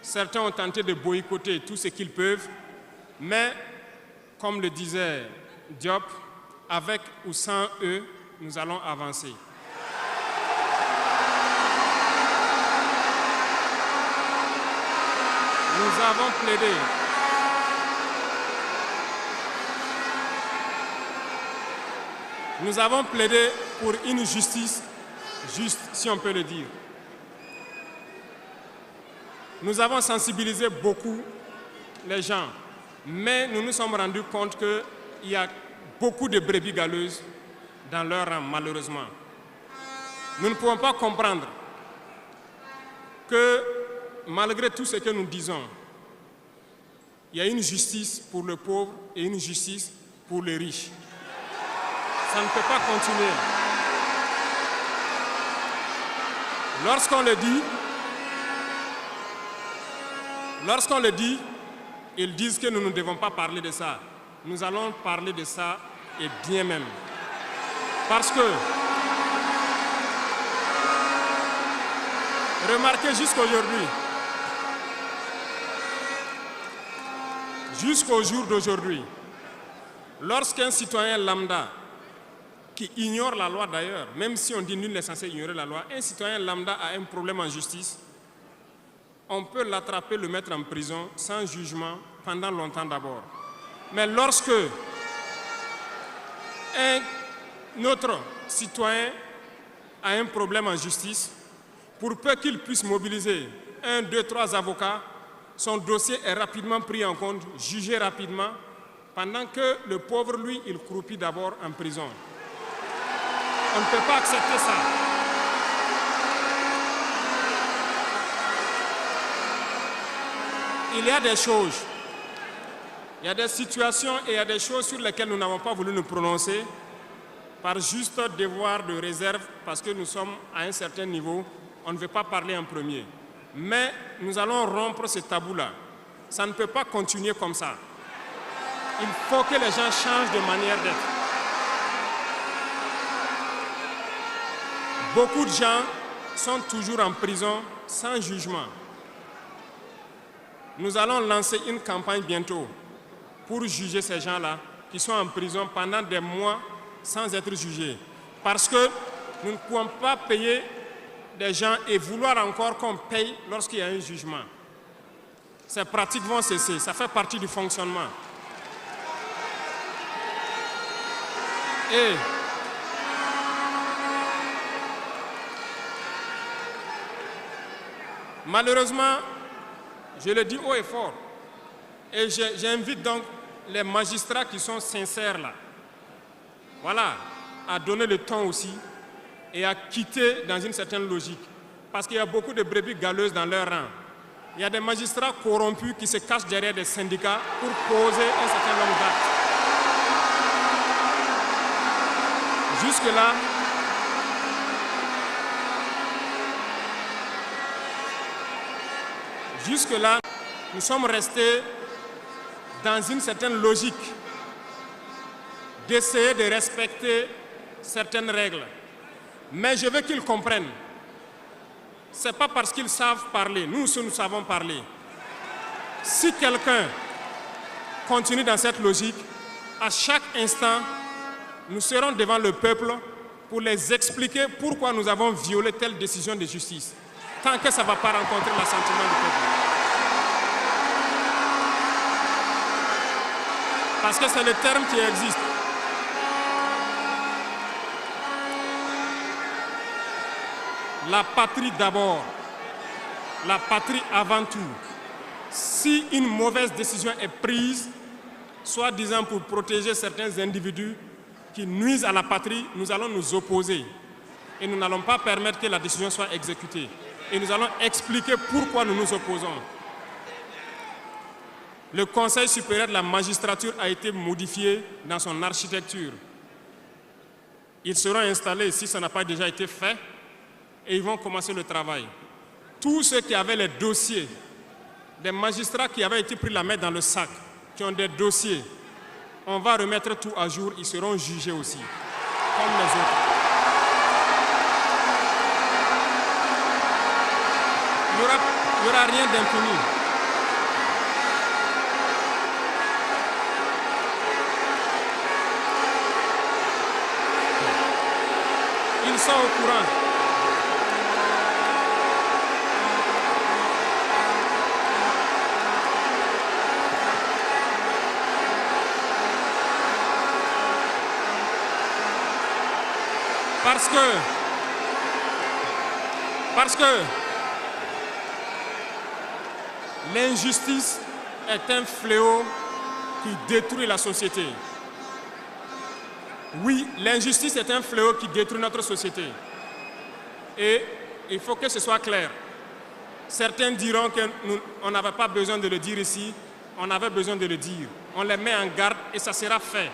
certains ont tenté de boycotter tout ce qu'ils peuvent, mais comme le disait Diop, avec ou sans eux, nous allons avancer. Nous avons plaidé. Nous avons plaidé pour une justice juste, si on peut le dire. Nous avons sensibilisé beaucoup les gens, mais nous nous sommes rendus compte qu'il y a beaucoup de brebis galeuses dans leur rang, malheureusement. Nous ne pouvons pas comprendre que, malgré tout ce que nous disons, il y a une justice pour le pauvre et une justice pour les riches. Ça ne peut pas continuer. Lorsqu'on le dit, ils disent que nous ne devons pas parler de ça. Nous allons parler de ça et bien même. Parce que, remarquez jusqu'au jour d'aujourd'hui, lorsqu'un citoyen lambda, qui ignore la loi d'ailleurs, même si on dit nul n'est censé ignorer la loi, un citoyen lambda a un problème en justice, on peut l'attraper, le mettre en prison sans jugement pendant longtemps d'abord. Mais lorsque un autre citoyen a un problème en justice, pour peu qu'il puisse mobiliser 1, 2, 3 avocats, son dossier est rapidement pris en compte, jugé rapidement, pendant que le pauvre, lui, il croupit d'abord en prison. On ne peut pas accepter ça. Il y a des choses, il y a des situations et il y a des choses sur lesquelles nous n'avons pas voulu nous prononcer par juste devoir de réserve, parce que nous sommes à un certain niveau, on ne veut pas parler en premier. Mais nous allons rompre ce tabou-là. Ça ne peut pas continuer comme ça. Il faut que les gens changent de manière d'être. Beaucoup de gens sont toujours en prison sans jugement. Nous allons lancer une campagne bientôt pour juger ces gens-là qui sont en prison pendant des mois sans être jugés. Parce que nous ne pouvons pas payer des gens et vouloir encore qu'on paye lorsqu'il y a un jugement. Ces pratiques vont cesser, ça fait partie du fonctionnement. Et malheureusement, je le dis haut et fort, et j'invite donc les magistrats qui sont sincères là, voilà, à donner le ton aussi et à quitter dans une certaine logique. Parce qu'il y a beaucoup de brebis galeuses dans leur rang. Il y a des magistrats corrompus qui se cachent derrière des syndicats pour poser un certain nombre d'actes. Jusque-là, nous sommes restés dans une certaine logique d'essayer de respecter certaines règles. Mais je veux qu'ils comprennent. Ce n'est pas parce qu'ils savent parler. Nous savons parler. Si quelqu'un continue dans cette logique, à chaque instant, nous serons devant le peuple pour les expliquer pourquoi nous avons violé telle décision de justice. Tant que ça ne va pas rencontrer l'assentiment du peuple. Parce que c'est le terme qui existe. La patrie d'abord, la patrie avant tout. Si une mauvaise décision est prise, soi-disant pour protéger certains individus qui nuisent à la patrie, nous allons nous opposer. Et nous n'allons pas permettre que la décision soit exécutée. Et nous allons expliquer pourquoi nous nous opposons. Le Conseil supérieur de la magistrature a été modifié dans son architecture. Ils seront installés, si ça n'a pas déjà été fait, et ils vont commencer le travail. Tous ceux qui avaient les dossiers, des magistrats qui avaient été pris la main dans le sac, qui ont des dossiers, on va remettre tout à jour, ils seront jugés aussi, comme les autres. Il n'y aura rien d'impuni. Ils sont au courant. Parce que l'injustice est un fléau qui détruit la société. Oui, l'injustice est un fléau qui détruit notre société. Et il faut que ce soit clair. Certains diront qu'on n'avait pas besoin de le dire ici, on avait besoin de le dire. On les met en garde et ça sera fait.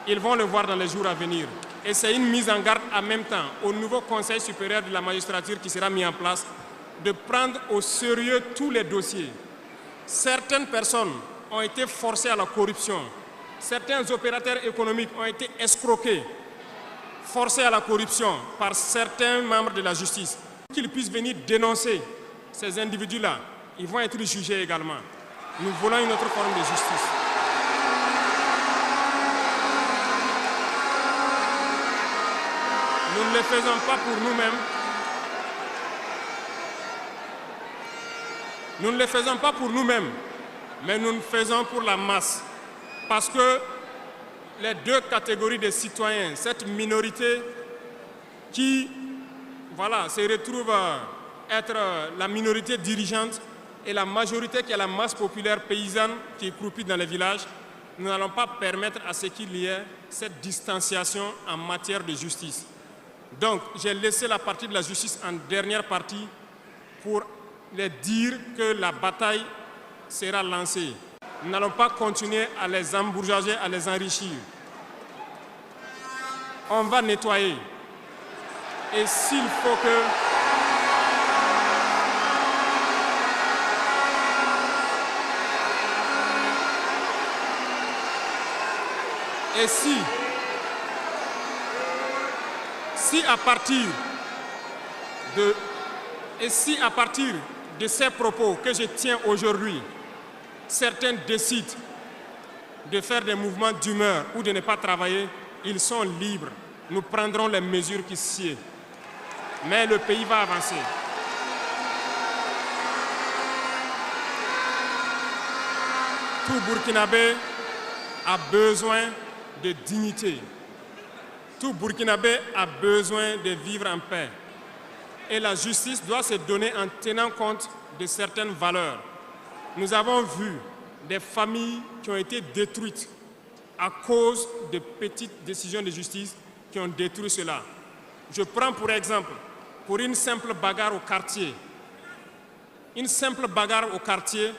Ils vont le voir dans les jours à venir. Et c'est une mise en garde en même temps au nouveau Conseil supérieur de la magistrature qui sera mis en place de prendre au sérieux tous les dossiers. Certaines personnes ont été forcées à la corruption. Certains opérateurs économiques ont été escroqués, forcés à la corruption par certains membres de la justice. Qu'ils puissent venir dénoncer ces individus-là, ils vont être jugés également. Nous voulons une autre forme de justice. Nous ne le faisons pas pour nous-mêmes. Nous ne le faisons pas pour nous-mêmes, mais nous le faisons pour la masse. Parce que les deux catégories de citoyens, cette minorité qui se retrouve être la minorité dirigeante et la majorité qui est la masse populaire paysanne qui est croupie dans les villages, nous n'allons pas permettre à ce qu'il y ait cette distanciation en matière de justice. Donc, j'ai laissé la partie de la justice en dernière partie pour les dire que la bataille sera lancée. Nous n'allons pas continuer à les embourgeoiser, à les enrichir. On va nettoyer. Et s'il faut que... Et si à partir de ces propos que je tiens aujourd'hui, certains décident de faire des mouvements d'humeur ou de ne pas travailler, ils sont libres. Nous prendrons les mesures qui sied. Mais le pays va avancer. Tout Burkinabé a besoin de dignité. Tout Burkinabé a besoin de vivre en paix. Et la justice doit se donner en tenant compte de certaines valeurs. Nous avons vu des familles qui ont été détruites à cause de petites décisions de justice qui ont détruit cela. Je prends pour exemple, pour une simple bagarre au quartier. Une simple bagarre au quartier,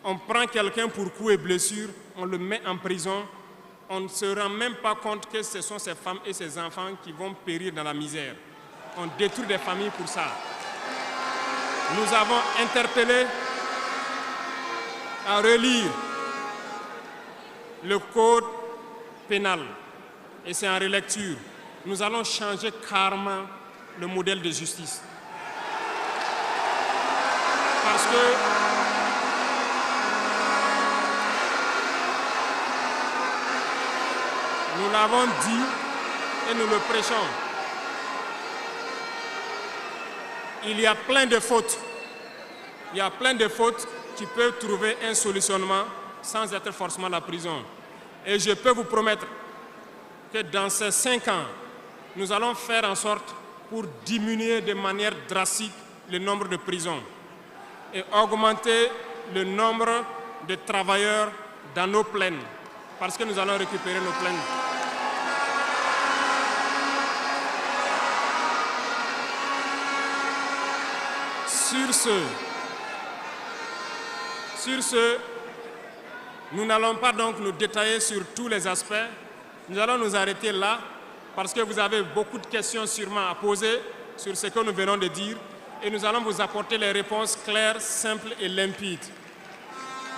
on prend quelqu'un pour coups et blessures, on le met en prison, on ne se rend même pas compte que ce sont ces femmes et ces enfants qui vont périr dans la misère. On détruit des familles pour ça. Nous avons interpellé à relire le code pénal et c'est en relecture. Nous allons changer carrément le modèle de justice. Parce que nous l'avons dit et nous le prêchons. Il y a plein de fautes. Il y a plein de fautes qui peuvent trouver un solutionnement sans être forcément la prison. Et je peux vous promettre que dans ces 5 ans, nous allons faire en sorte pour diminuer de manière drastique le nombre de prisons et augmenter le nombre de travailleurs dans nos plaines, parce que nous allons récupérer nos plaines. Sur ce, nous n'allons pas donc nous détailler sur tous les aspects. Nous allons nous arrêter là parce que vous avez beaucoup de questions sûrement à poser sur ce que nous venons de dire et nous allons vous apporter les réponses claires, simples et limpides.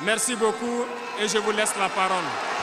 Merci beaucoup et je vous laisse la parole.